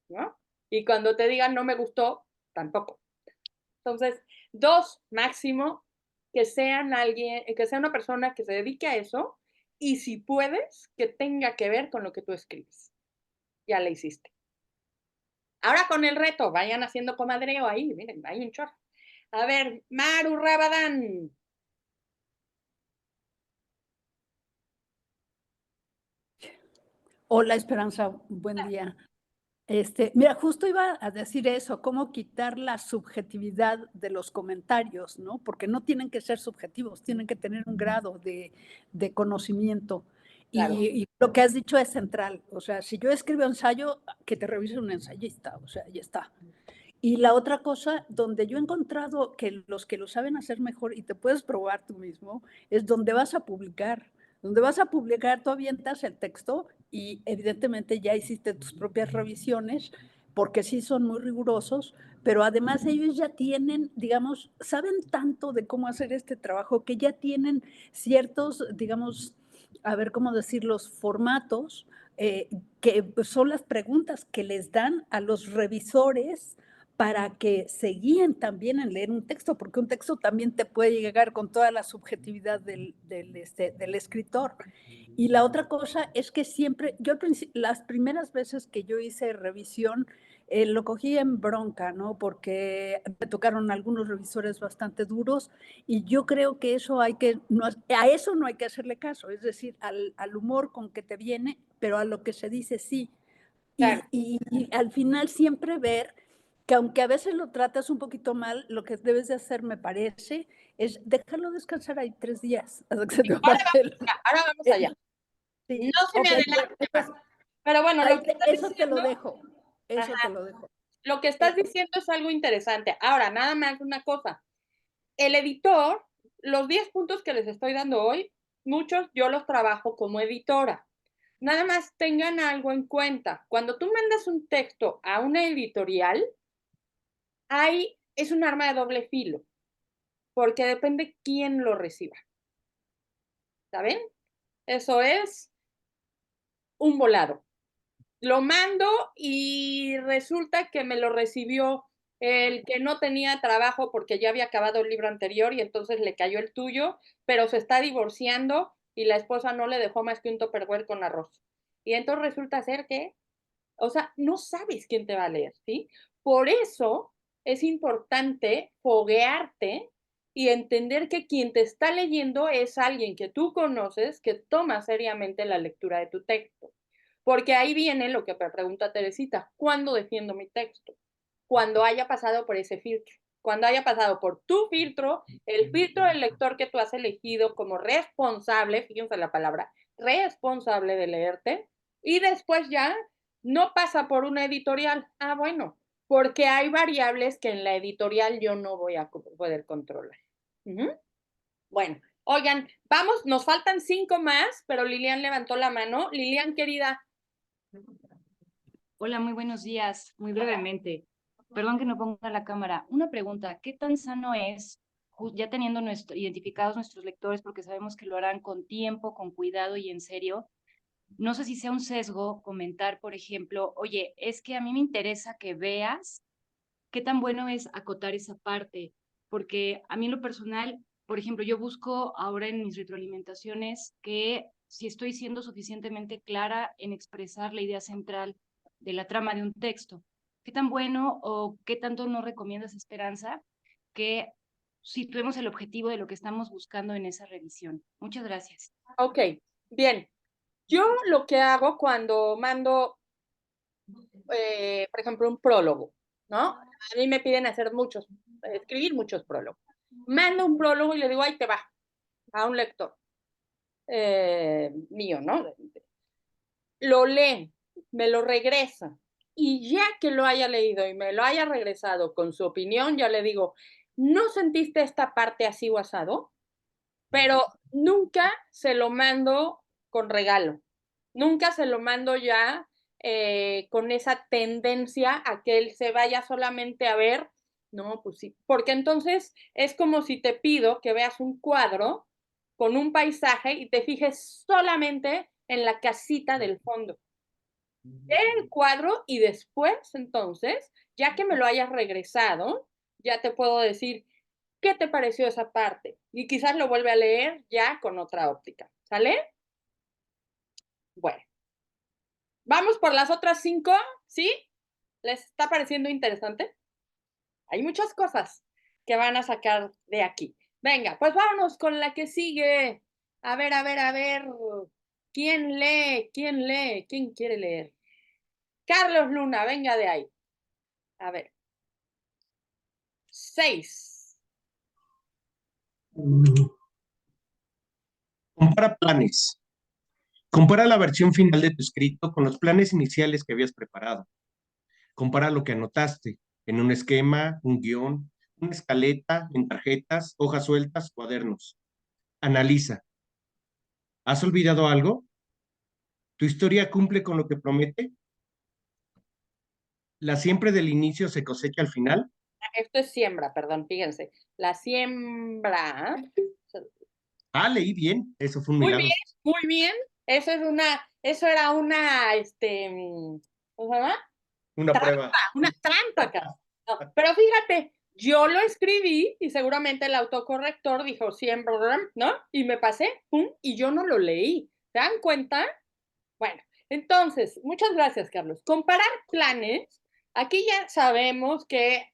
¿no? Y cuando te digan, no me gustó, tampoco. Entonces, 2 máximo, que sean alguien, que sea una persona que se dedique a eso, y si puedes, que tenga que ver con lo que tú escribes. Ya la hiciste. Ahora con el reto, vayan haciendo comadreo ahí, miren, hay un chorro. A ver, Maru Rabadán. Hola, Esperanza, buen día. Mira, justo iba a decir eso, cómo quitar la subjetividad de los comentarios, ¿no? Porque no tienen que ser subjetivos, tienen que tener un grado de conocimiento. Claro. Y lo que has dicho es central. O sea, si yo escribo ensayo, que te revise un ensayista, o sea, ya está. Y la otra cosa, donde yo he encontrado que los que lo saben hacer mejor, y te puedes probar tú mismo, es donde vas a publicar. Donde vas a publicar, tú avientas el texto y evidentemente ya hiciste tus propias revisiones, porque sí son muy rigurosos, pero además ellos ya tienen, digamos, saben tanto de cómo hacer este trabajo que ya tienen ciertos, digamos, a ver cómo decir, los formatos, que son las preguntas que les dan a los revisores para que se guíen también en leer un texto, porque un texto también te puede llegar con toda la subjetividad del escritor. Y la otra cosa es que siempre, yo las primeras veces que yo hice revisión, lo cogí en bronca, ¿no? Porque me tocaron algunos revisores bastante duros y yo creo que eso a eso no hay que hacerle caso, es decir, al humor con que te viene, pero a lo que se dice sí. Claro. Y al final siempre ver que aunque a veces lo tratas un poquito mal, lo que debes de hacer, me parece, es dejarlo descansar ahí 3 días. Ahora vamos allá. Sí. No se me adelante. Pero bueno, eso te lo dejo. Eso te lo dejo. Lo que estás diciendo es algo interesante. Ahora, nada más una cosa. El editor, los 10 puntos que les estoy dando hoy, muchos yo los trabajo como editora. Nada más tengan algo en cuenta. Cuando tú mandas un texto a una editorial, es un arma de doble filo, porque depende quién lo reciba. ¿Saben? Eso es un volado. Lo mando y resulta que me lo recibió el que no tenía trabajo porque ya había acabado el libro anterior y entonces le cayó el tuyo, pero se está divorciando y la esposa no le dejó más que un tupperware con arroz. Y entonces resulta ser que, o sea, no sabes quién te va a leer, ¿sí? Por eso es importante foguearte y entender que quien te está leyendo es alguien que tú conoces, que toma seriamente la lectura de tu texto. Porque ahí viene lo que me pregunta Teresita, ¿cuándo defiendo mi texto? Cuando haya pasado por ese filtro, cuando haya pasado por tu filtro, el filtro del lector que tú has elegido como responsable, fíjense la palabra, responsable de leerte, y después ya no pasa por una editorial. Ah, bueno, porque hay variables que en la editorial yo no voy a poder controlar. Bueno, oigan, vamos, nos faltan 5 más, pero Lilian levantó la mano. Lilian, querida. Hola, muy buenos días. Muy brevemente, perdón que no ponga la cámara. Una pregunta, ¿qué tan sano es, ya teniendo identificados nuestros lectores, porque sabemos que lo harán con tiempo, con cuidado y en serio? No sé si sea un sesgo comentar, por ejemplo, oye, es que a mí me interesa que veas qué tan bueno es acotar esa parte, porque a mí en lo personal, por ejemplo, yo busco ahora en mis retroalimentaciones que si estoy siendo suficientemente clara en expresar la idea central de la trama de un texto, qué tan bueno o qué tanto no recomiendas, Esperanza, que situemos el objetivo de lo que estamos buscando en esa revisión. Muchas gracias. Ok, bien. Yo lo que hago cuando mando, por ejemplo, un prólogo, ¿no? A mí me piden escribir muchos prólogos. Mando un prólogo y le digo, ahí te va, a un lector mío, ¿no? Lo lee, me lo regresa. Y ya que lo haya leído y me lo haya regresado con su opinión, ya le digo, ¿no sentiste esta parte así o asado? Pero nunca se lo mando con regalo. Nunca se lo mando ya con esa tendencia a que él se vaya solamente a ver. No, pues sí, porque entonces es como si te pido que veas un cuadro con un paisaje y te fijes solamente en la casita del fondo. Ve el cuadro y después, entonces, ya que me lo hayas regresado, ya te puedo decir, ¿qué te pareció esa parte? Y quizás lo vuelve a leer ya con otra óptica. ¿Sale? Bueno. Vamos por las otras 5, ¿sí? ¿Les está pareciendo interesante? Hay muchas cosas que van a sacar de aquí. Venga, pues vámonos con la que sigue. A ver, a ver, a ver. ¿Quién lee? ¿Quién lee? ¿Quién quiere leer? Carlos Luna, venga de ahí. A ver. 6. Compara planes. Compara la versión final de tu escrito con los planes iniciales que habías preparado. Compara lo que anotaste en un esquema, un guión, una escaleta, en tarjetas, hojas sueltas, cuadernos. Analiza. ¿Has olvidado algo? ¿Tu historia cumple con lo que promete? ¿La siempre del inicio se cosecha al final? Esto es siembra, perdón, fíjense. La siembra. Ah, leí bien. Eso fue un Muy milagro. bien, muy bien. Eso era una, ¿cómo se llama? Una prueba. Una trampa, cara. No, pero fíjate, yo lo escribí y seguramente el autocorrector dijo siempre, ¿no? Y me pasé, ¡pum! Y yo no lo leí. ¿Se dan cuenta? Bueno, entonces, muchas gracias, Carlos. Comparar planes. Aquí ya sabemos que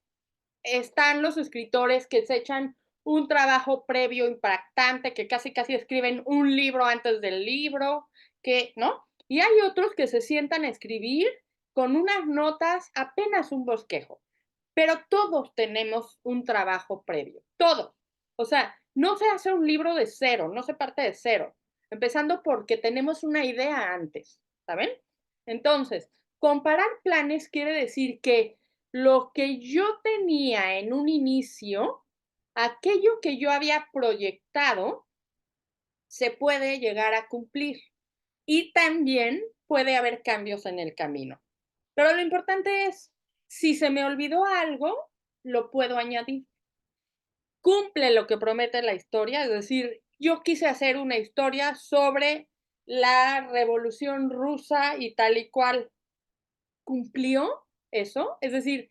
están los escritores que se echan un trabajo previo impactante, que casi escriben un libro antes del libro, ¿no? Y hay otros que se sientan a escribir con unas notas, apenas un bosquejo. Pero todos tenemos un trabajo previo, todos. O sea, no se hace un libro de cero, no se parte de cero, empezando porque tenemos una idea antes, ¿saben? Entonces, comparar planes quiere decir que lo que yo tenía en un inicio, aquello que yo había proyectado, se puede llegar a cumplir. Y también puede haber cambios en el camino. Pero lo importante es, si se me olvidó algo, lo puedo añadir. Cumple lo que promete la historia, es decir, yo quise hacer una historia sobre la Revolución Rusa y tal y cual. ¿Cumplió eso? Es decir,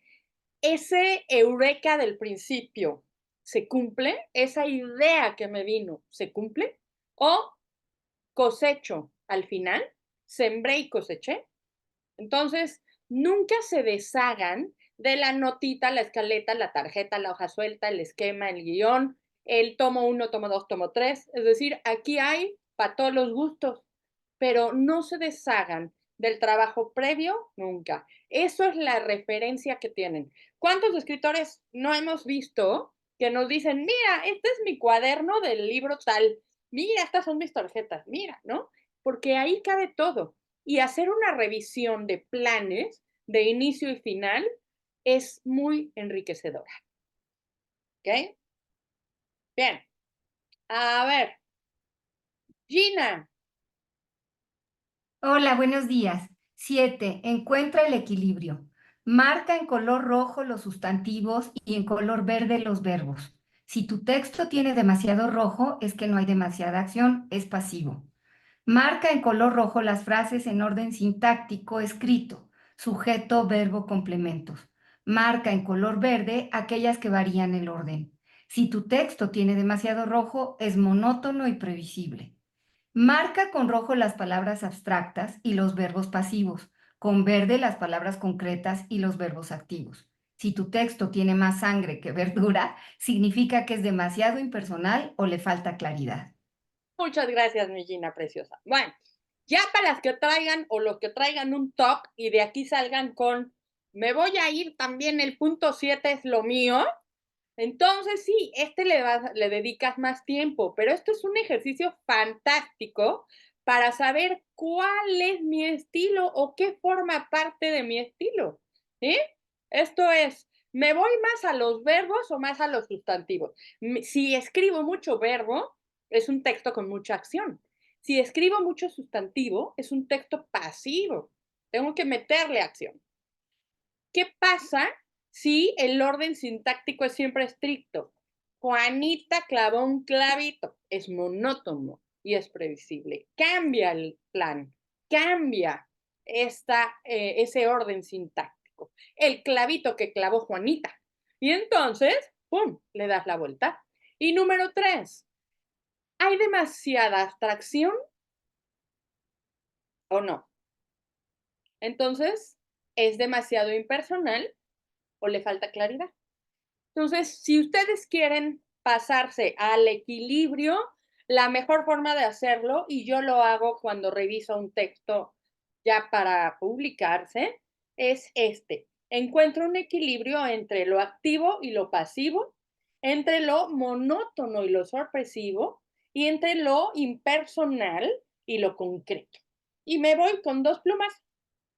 ese eureka del principio, ¿se cumple? ¿Esa idea que me vino, se cumple? ¿O cosecho al final? ¿Sembré y coseché? Entonces, nunca se deshagan de la notita, la escaleta, la tarjeta, la hoja suelta, el esquema, el guión, el tomo 1, tomo 2, tomo 3. Es decir, aquí hay para todos los gustos, pero no se deshagan del trabajo previo nunca. Eso es la referencia que tienen. ¿Cuántos escritores no hemos visto que nos dicen, mira, este es mi cuaderno del libro tal, mira, estas son mis tarjetas, mira, ¿no? Porque ahí cabe todo. Y hacer una revisión de planes de inicio y final es muy enriquecedora. ¿Ok? Bien. A ver. Gina. Hola, buenos días. 7. Encuentra el equilibrio. Marca en color rojo los sustantivos y en color verde los verbos. Si tu texto tiene demasiado rojo, es que no hay demasiada acción, es pasivo. Marca en color rojo las frases en orden sintáctico escrito, sujeto, verbo, complementos. Marca en color verde aquellas que varían el orden. Si tu texto tiene demasiado rojo, es monótono y previsible. Marca con rojo las palabras abstractas y los verbos pasivos, con verde las palabras concretas y los verbos activos. Si tu texto tiene más sangre que verdura, significa que es demasiado impersonal o le falta claridad. Muchas gracias, mi Gina preciosa. Bueno, ya para las que traigan o los que traigan un top y de aquí salgan con, me voy a ir también, el punto 7 es lo mío. Entonces sí, le dedicas más tiempo, pero esto es un ejercicio fantástico para saber cuál es mi estilo o qué forma parte de mi estilo. ¿Sí? Esto es, ¿me voy más a los verbos o más a los sustantivos? Si escribo mucho verbo, es un texto con mucha acción. Si escribo mucho sustantivo, es un texto pasivo. Tengo que meterle acción. ¿Qué pasa si el orden sintáctico es siempre estricto? Juanita clavó un clavito. Es monótono y es previsible. Cambia el plan, cambia ese orden sintáctico. El clavito que clavó Juanita. Y entonces, ¡pum!, le das la vuelta. Y número 3, ¿hay demasiada abstracción o no? Entonces, ¿es demasiado impersonal o le falta claridad? Entonces, si ustedes quieren pasarse al equilibrio, la mejor forma de hacerlo, y yo lo hago cuando reviso un texto ya para publicarse, es este. Encuentro un equilibrio entre lo activo y lo pasivo, entre lo monótono y lo sorpresivo, y entre lo impersonal y lo concreto. Y me voy con 2 plumas,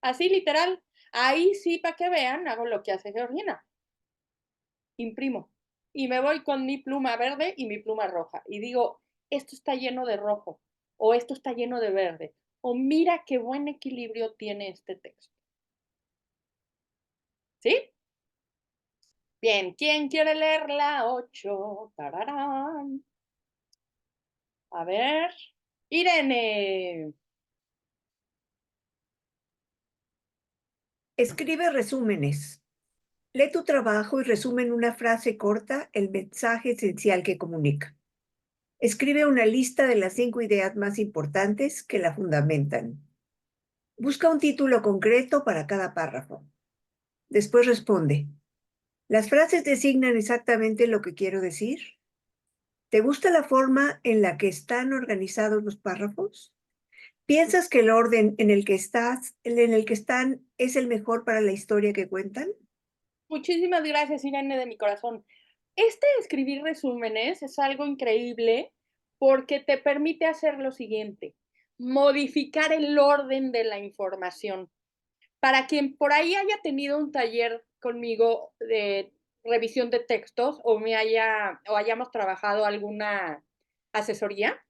así literal. Ahí sí, para que vean, hago lo que hace Georgina. Imprimo y me voy con mi pluma verde y mi pluma roja y digo, esto está lleno de rojo o esto está lleno de verde o mira qué buen equilibrio tiene este texto. ¿Sí? Bien, ¿quién quiere leer la 8? ¡Tararán! A ver, Irene. Escribe resúmenes. Lee tu trabajo y resume en una frase corta el mensaje esencial que comunica. Escribe una lista de las 5 ideas más importantes que la fundamentan. Busca un título concreto para cada párrafo. Después responde, ¿las frases designan exactamente lo que quiero decir? ¿Te gusta la forma en la que están organizados los párrafos? ¿Piensas que el orden en el que están es el mejor para la historia que cuentan? Muchísimas gracias, Irene, de mi corazón. Escribir resúmenes es algo increíble porque te permite hacer lo siguiente, modificar el orden de la información. Para quien por ahí haya tenido un taller conmigo de revisión de textos o hayamos trabajado alguna asesoría,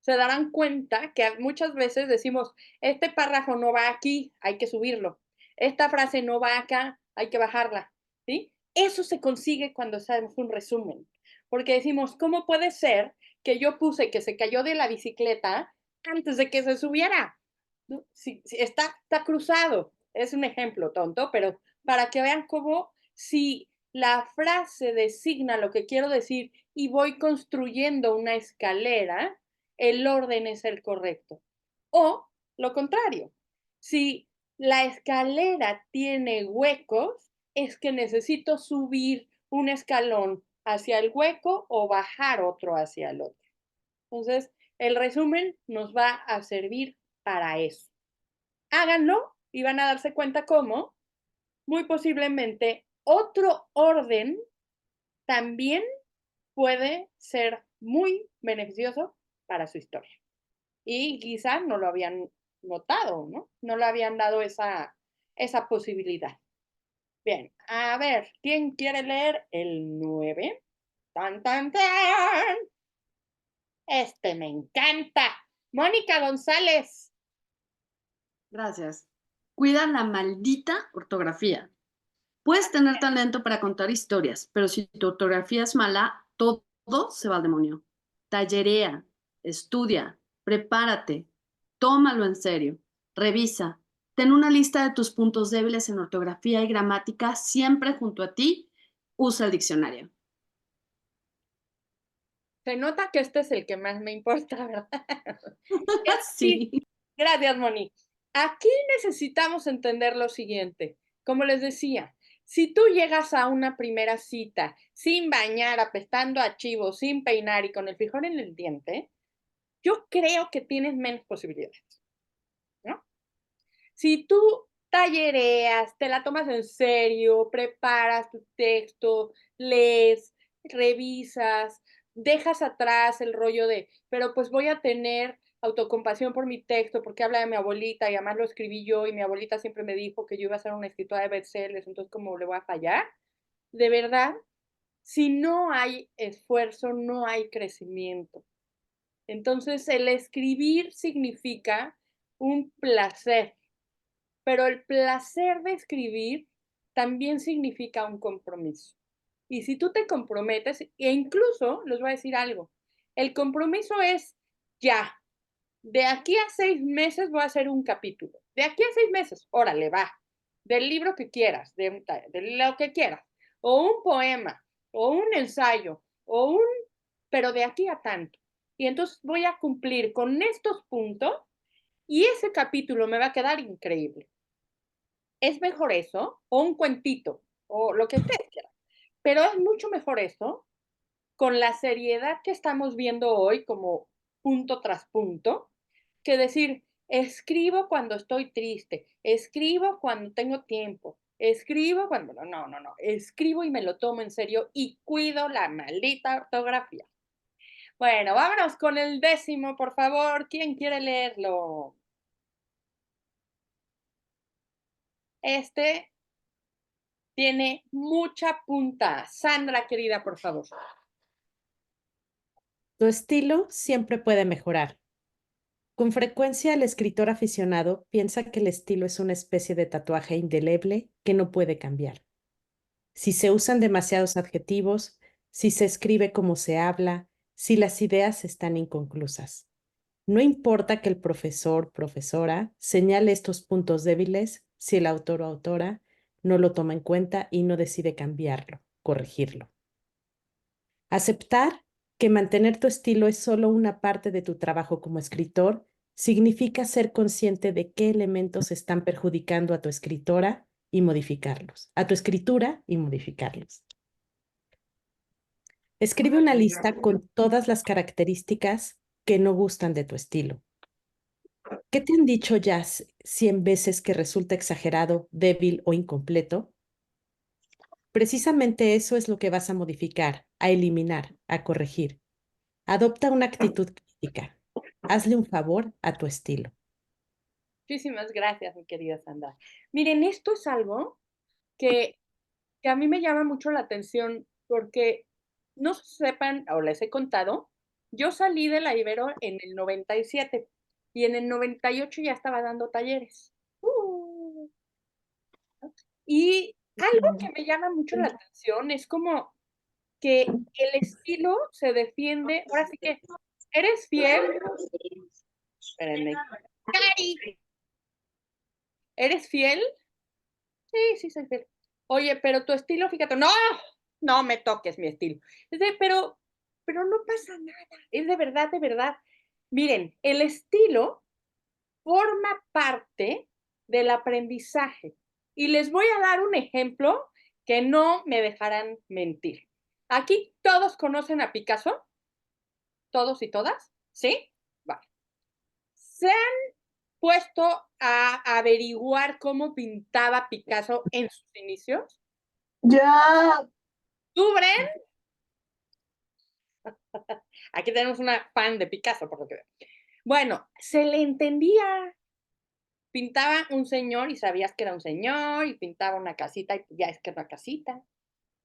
se darán cuenta que muchas veces decimos, este párrafo no va aquí, hay que subirlo. Esta frase no va acá, hay que bajarla, ¿sí? Eso se consigue cuando hacemos un resumen, porque decimos, ¿cómo puede ser que yo puse que se cayó de la bicicleta antes de que se subiera? ¿No? Si está cruzado. Es un ejemplo tonto, pero para que vean cómo si la frase designa lo que quiero decir y voy construyendo una escalera, el orden es el correcto. O lo contrario, si la escalera tiene huecos, es que necesito subir un escalón hacia el hueco o bajar otro hacia el otro. Entonces, el resumen nos va a servir para eso. Háganlo y van a darse cuenta cómo, muy posiblemente, otro orden también puede ser muy beneficioso para su historia. Y quizá no lo habían notado, ¿no? No le habían dado esa posibilidad. Bien, a ver, ¿quién quiere leer el 9? ¡Tan, tan, tan! Este me encanta. Mónica González. Gracias. Cuida la maldita ortografía. Puedes tener talento para contar historias, pero si tu ortografía es mala, todo se va al demonio. Tallerea, estudia, prepárate, tómalo en serio, revisa, ten una lista de tus puntos débiles en ortografía y gramática siempre junto a ti, usa el diccionario. Se nota que este es el que más me importa, ¿verdad? Sí. Gracias, Moni. Aquí necesitamos entender lo siguiente. Como les decía, si tú llegas a una primera cita sin bañar, apestando a chivo, sin peinar y con el frijol en el diente, yo creo que tienes menos posibilidades, ¿no? Si tú tallereas, te la tomas en serio, preparas tu texto, lees, revisas, dejas atrás el rollo de, pero pues voy a tener autocompasión por mi texto porque habla de mi abuelita y además lo escribí yo y mi abuelita siempre me dijo que yo iba a ser una escritora de bestsellers, entonces ¿cómo le voy a fallar? De verdad, si no hay esfuerzo, no hay crecimiento. Entonces, el escribir significa un placer, pero el placer de escribir también significa un compromiso. Y si tú te comprometes, e incluso les voy a decir algo, el compromiso es ya, de aquí a 6 meses voy a hacer un capítulo, de aquí a 6 meses, órale, va, del libro que quieras, de lo que quieras, o un poema, o un ensayo, pero de aquí a tanto. Y entonces voy a cumplir con estos puntos y ese capítulo me va a quedar increíble. Es mejor eso, o un cuentito, o lo que ustedes quieran. Pero es mucho mejor eso, con la seriedad que estamos viendo hoy, como punto tras punto, que decir, escribo cuando estoy triste, escribo cuando tengo tiempo, escribo cuando... No, escribo y me lo tomo en serio y cuido la maldita ortografía. Bueno, vámonos con el 10º, por favor. ¿Quién quiere leerlo? Este tiene mucha punta. Sandra, querida, por favor. Tu estilo siempre puede mejorar. Con frecuencia, el escritor aficionado piensa que el estilo es una especie de tatuaje indeleble que no puede cambiar. Si se usan demasiados adjetivos, si se escribe como se habla, si las ideas están inconclusas. No importa que el profesor, profesora, señale estos puntos débiles si el autor o autora no lo toma en cuenta y no decide cambiarlo, corregirlo. Aceptar que mantener tu estilo es solo una parte de tu trabajo como escritor significa ser consciente de qué elementos están perjudicando a tu escritura y modificarlos. Escribe una lista con todas las características que no gustan de tu estilo. ¿Qué te han dicho ya 100 veces que resulta exagerado, débil o incompleto? Precisamente eso es lo que vas a modificar, a eliminar, a corregir. Adopta una actitud crítica. Hazle un favor a tu estilo. Muchísimas gracias, mi querida Sandra. Miren, esto es algo que que a mí me llama mucho la atención porque no sepan, o les he contado, yo salí de la Ibero en el 97 y en el 98 ya estaba dando talleres. Y algo que me llama mucho la atención es como que el estilo se defiende, ahora sí que, ¿eres fiel? Espérenme. ¡Cari! ¿Eres fiel? Sí, soy fiel. Oye, pero tu estilo, fíjate, no me toques mi estilo. Pero no pasa nada, es de verdad, de verdad. Miren, el estilo forma parte del aprendizaje. Y les voy a dar un ejemplo que no me dejarán mentir. ¿Aquí todos conocen a Picasso? ¿Todos y todas? ¿Sí? Vale. ¿Se han puesto a averiguar cómo pintaba Picasso en sus inicios? Ya. ¿Tú, Bren? Aquí tenemos una fan de Picasso, por lo que veo. Bueno, se le entendía. Pintaba un señor y sabías que era un señor, y pintaba una casita y ya es que era una casita.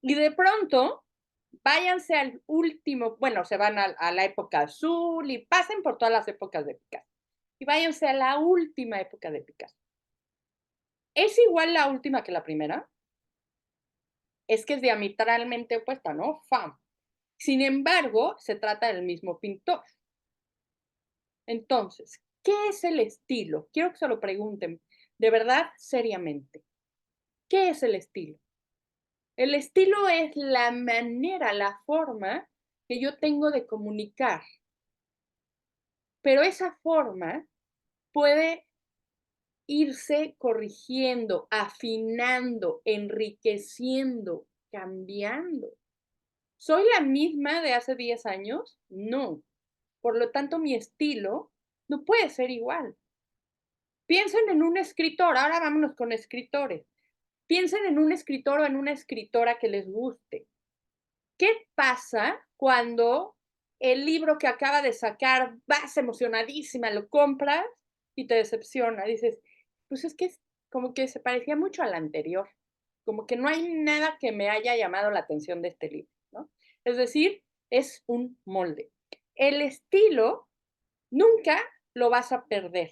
Y de pronto, váyanse al último, bueno, se van a la época azul y pasen por todas las épocas de Picasso. Y váyanse a la última época de Picasso. ¿Es igual la última que la primera? Es que es diametralmente opuesta, ¿no? ¡Fam! Sin embargo, se trata del mismo pintor. Entonces, ¿qué es el estilo? Quiero que se lo pregunten de verdad seriamente. ¿Qué es el estilo? El estilo es la manera, la forma que yo tengo de comunicar. Pero esa forma puede irse corrigiendo, afinando, enriqueciendo, cambiando. ¿Soy la misma de hace 10 años? No. Por lo tanto, mi estilo no puede ser igual. Piensen en un escritor, ahora vámonos con escritores. Piensen en un escritor o en una escritora que les guste. ¿Qué pasa cuando el libro que acaba de sacar vas emocionadísima, lo compras y te decepciona? Dices, pues es que como que se parecía mucho al anterior, como que no hay nada que me haya llamado la atención de este libro, ¿no? Es decir, es un molde. El estilo nunca lo vas a perder,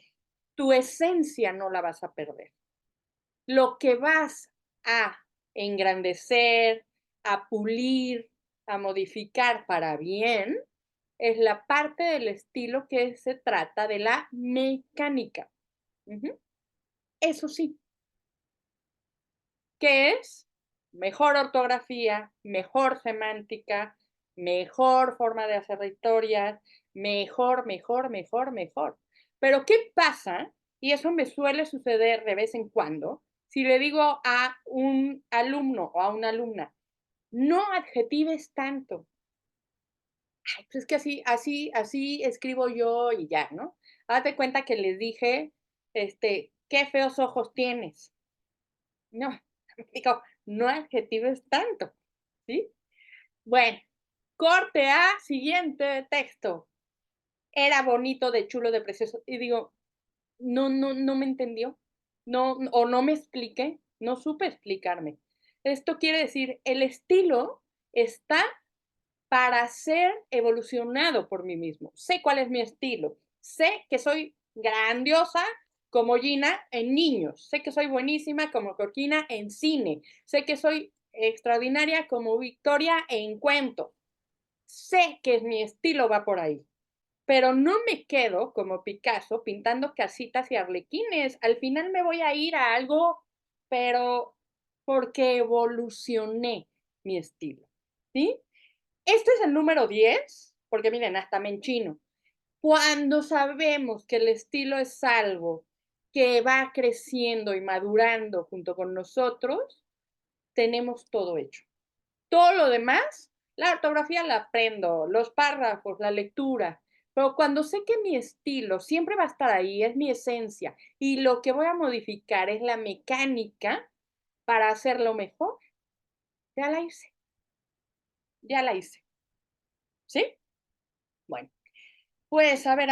tu esencia no la vas a perder. Lo que vas a engrandecer, a pulir, a modificar para bien, es la parte del estilo que se trata de la mecánica. Eso sí, ¿qué es? Mejor ortografía, mejor semántica, mejor forma de hacer historias, mejor. Pero ¿qué pasa? Y eso me suele suceder de vez en cuando, si le digo a un alumno o a una alumna, no adjetives tanto. Ay, pues es que así escribo yo y ya, ¿no? Hazte cuenta que les dije, qué feos ojos tienes. No, digo, no adjetives tanto, ¿sí? Bueno, corte a siguiente texto. Era bonito, de chulo, de precioso. Y digo, no me entendió. No, o no me expliqué, no supe explicarme. Esto quiere decir, el estilo está para ser evolucionado por mí mismo. Sé cuál es mi estilo. Sé que soy grandiosa como Gina en niños. Sé que soy buenísima como Coquina en cine. Sé que soy extraordinaria como Victoria en cuentos. Sé que mi estilo va por ahí. Pero no me quedo como Picasso pintando casitas y arlequines. Al final me voy a ir a algo, pero porque evolucioné mi estilo. ¿Sí? Este es el número 10, porque miren, hasta me enchino. Cuando sabemos que el estilo es algo que va creciendo y madurando junto con nosotros, tenemos todo hecho. Todo lo demás, la ortografía la aprendo, los párrafos, la lectura, pero cuando sé que mi estilo siempre va a estar ahí, es mi esencia, y lo que voy a modificar es la mecánica para hacerlo mejor, ya la hice. Ya la hice. ¿Sí? Bueno, pues a ver.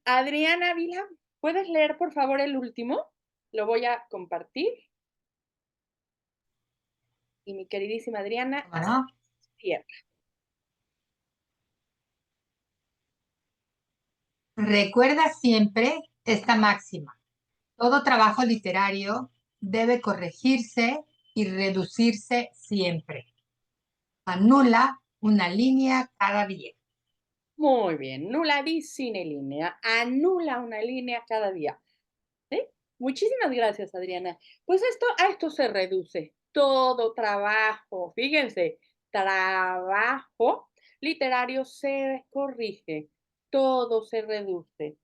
Adriana Ávila, ¿puedes leer por favor el último? Lo voy a compartir. Y mi queridísima Adriana, Bueno. cierra. Recuerda siempre esta máxima. Todo trabajo literario debe corregirse y reducirse siempre. Anula una línea cada día. Muy bien, nula sine línea, anula una línea cada día. ¿Sí? Muchísimas gracias, Adriana. Pues a esto se reduce todo trabajo, fíjense, trabajo literario se corrige, todo se reduce,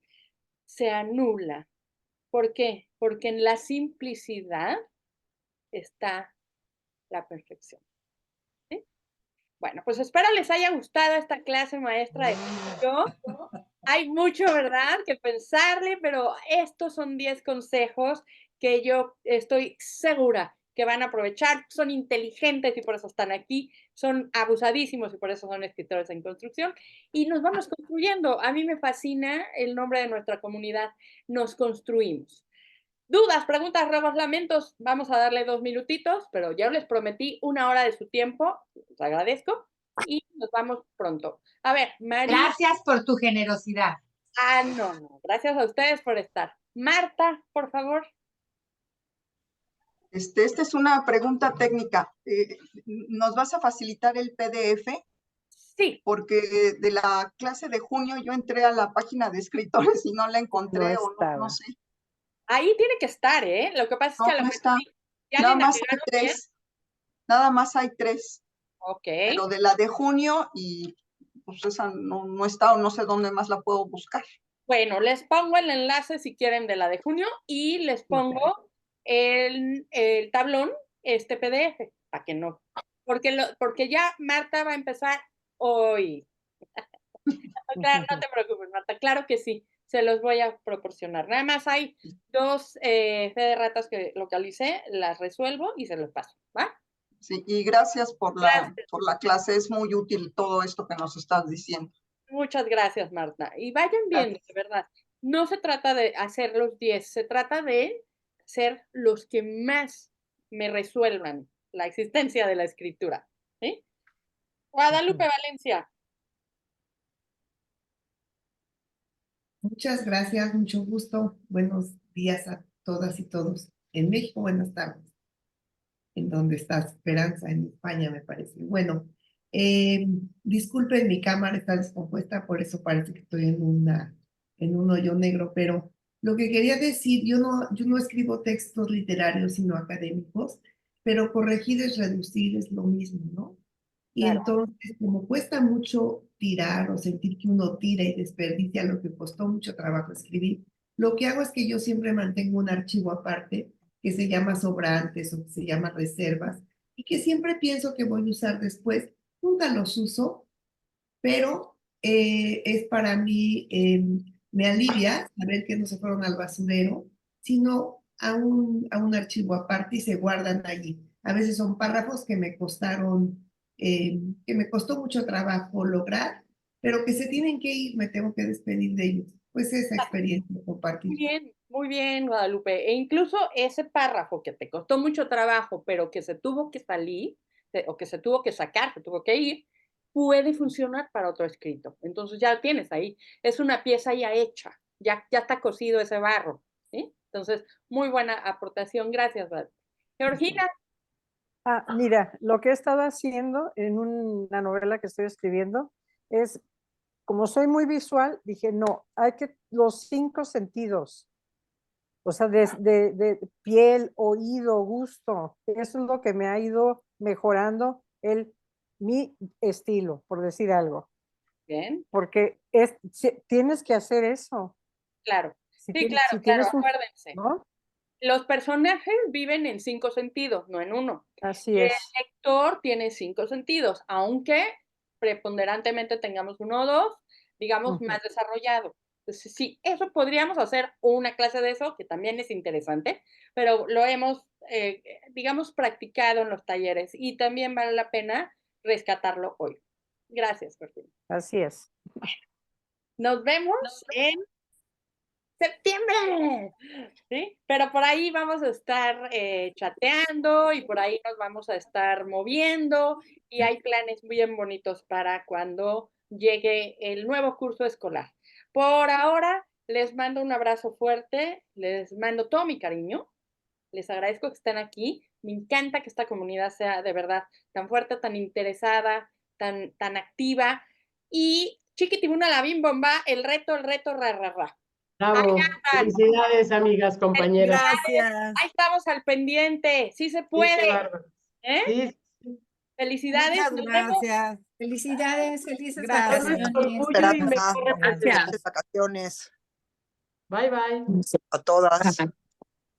se anula. ¿Por qué? Porque en la simplicidad está la perfección. ¿Sí? Bueno, pues espero les haya gustado esta clase maestra de yo. Hay mucho, ¿verdad?, que pensarle, pero estos son 10 consejos que yo estoy segura que van a aprovechar. Son inteligentes y por eso están aquí, son abusadísimos y por eso son escritores en construcción. Y nos vamos construyendo. A mí me fascina el nombre de nuestra comunidad, Nos Construimos. Dudas, preguntas, ruegos, lamentos, vamos a darle 2 minutitos, pero ya les prometí 1 hora de su tiempo, les agradezco, y nos vamos pronto. A ver, María. Gracias por tu generosidad. No, gracias a ustedes por estar. Marta, por favor. Esta es una pregunta técnica. ¿Nos vas a facilitar el PDF? Sí. Porque de la clase de junio yo entré a la página de escritores y no la encontré o no sé. Ahí tiene que estar, ¿eh? Lo que pasa es que a lo No mejor está. ya Nada le más hay navegaron 3. bien. Nada más hay 3. Ok. Pero de la de junio y pues esa no está o no sé dónde más la puedo buscar. Bueno, les pongo el enlace si quieren de la de junio y les pongo el tablón, este PDF, para que no. Porque ya Marta va a empezar hoy. Claro, no te preocupes, Marta, claro que sí, se los voy a proporcionar. Nada más hay 2 fe de ratas que localicé, las resuelvo y se los paso, ¿va? Sí, y gracias por la clase, es muy útil todo esto que nos estás diciendo. Muchas gracias, Marta. Y vayan viendo, de verdad, no se trata de hacer los 10, se trata de ser los que más me resuelvan la existencia de la escritura, ¿sí? Guadalupe Valencia. Muchas gracias, mucho gusto. Buenos días a todas y todos. En México, buenas tardes. En donde está Esperanza, en España, me parece. Bueno, disculpen, mi cámara está descompuesta, por eso parece que estoy en un hoyo negro, pero lo que quería decir, yo no escribo textos literarios, sino académicos, pero corregir es reducir, es lo mismo, ¿no? Y Claro. entonces, como cuesta mucho tirar o sentir que uno tira y desperdicia lo que costó mucho trabajo escribir, lo que hago es que yo siempre mantengo un archivo aparte que se llama sobrantes o que se llama reservas y que siempre pienso que voy a usar después. Nunca los uso, pero es para mí, me alivia saber que no se fueron al basurero, sino a un archivo aparte y se guardan allí. A veces son párrafos que me costaron, que me costó mucho trabajo lograr, pero que se tienen que ir, me tengo que despedir de ellos. Pues esa experiencia compartir. Muy bien, Guadalupe. E incluso ese párrafo que te costó mucho trabajo, pero que se tuvo que salir, o que se tuvo que sacar, se tuvo que ir, puede funcionar para otro escrito. Entonces ya lo tienes ahí. Es una pieza ya hecha, ya está cocido ese barro, ¿sí? Entonces, muy buena aportación. Gracias, Guadalupe. Georgina. Mira, lo que he estado haciendo en una novela que estoy escribiendo es, como soy muy visual, dije, no, hay que los 5 sentidos, o sea, de piel, oído, gusto, eso es lo que me ha ido mejorando mi estilo, por decir algo. Bien. Porque tienes que hacer eso. Claro, Si sí, tienes, claro, si acuérdense. ¿no? Los personajes viven en 5 sentidos, no en 1. Así y es. el lector tiene 5 sentidos, aunque preponderantemente tengamos 1 o 2, digamos, más desarrollado. Entonces, sí, eso podríamos hacer una clase de eso, que también es interesante, pero lo hemos, digamos, practicado en los talleres y también vale la pena rescatarlo hoy. Gracias, Georgina. Así es. Nos vemos en ¡septiembre! ¿Sí? Pero por ahí vamos a estar chateando y por ahí nos vamos a estar moviendo y hay planes bien bonitos para cuando llegue el nuevo curso escolar. Por ahora, les mando un abrazo fuerte, les mando todo mi cariño, les agradezco que estén aquí, me encanta que esta comunidad sea de verdad tan fuerte, tan interesada, tan activa y chiquitibuna la bim bomba, el reto, ra. Bravo. Felicidades, amigas, compañeras. Gracias. Ahí estamos al pendiente, sí se Sí, puede. qué bárbaro. ¿Eh? Sí, Felicidades. Muchas nos vemos. gracias. Felicidades, felices Gracias. todo nuestro vacaciones. orgullo y mejor Felices representación. vacaciones Bye, bye. a todas.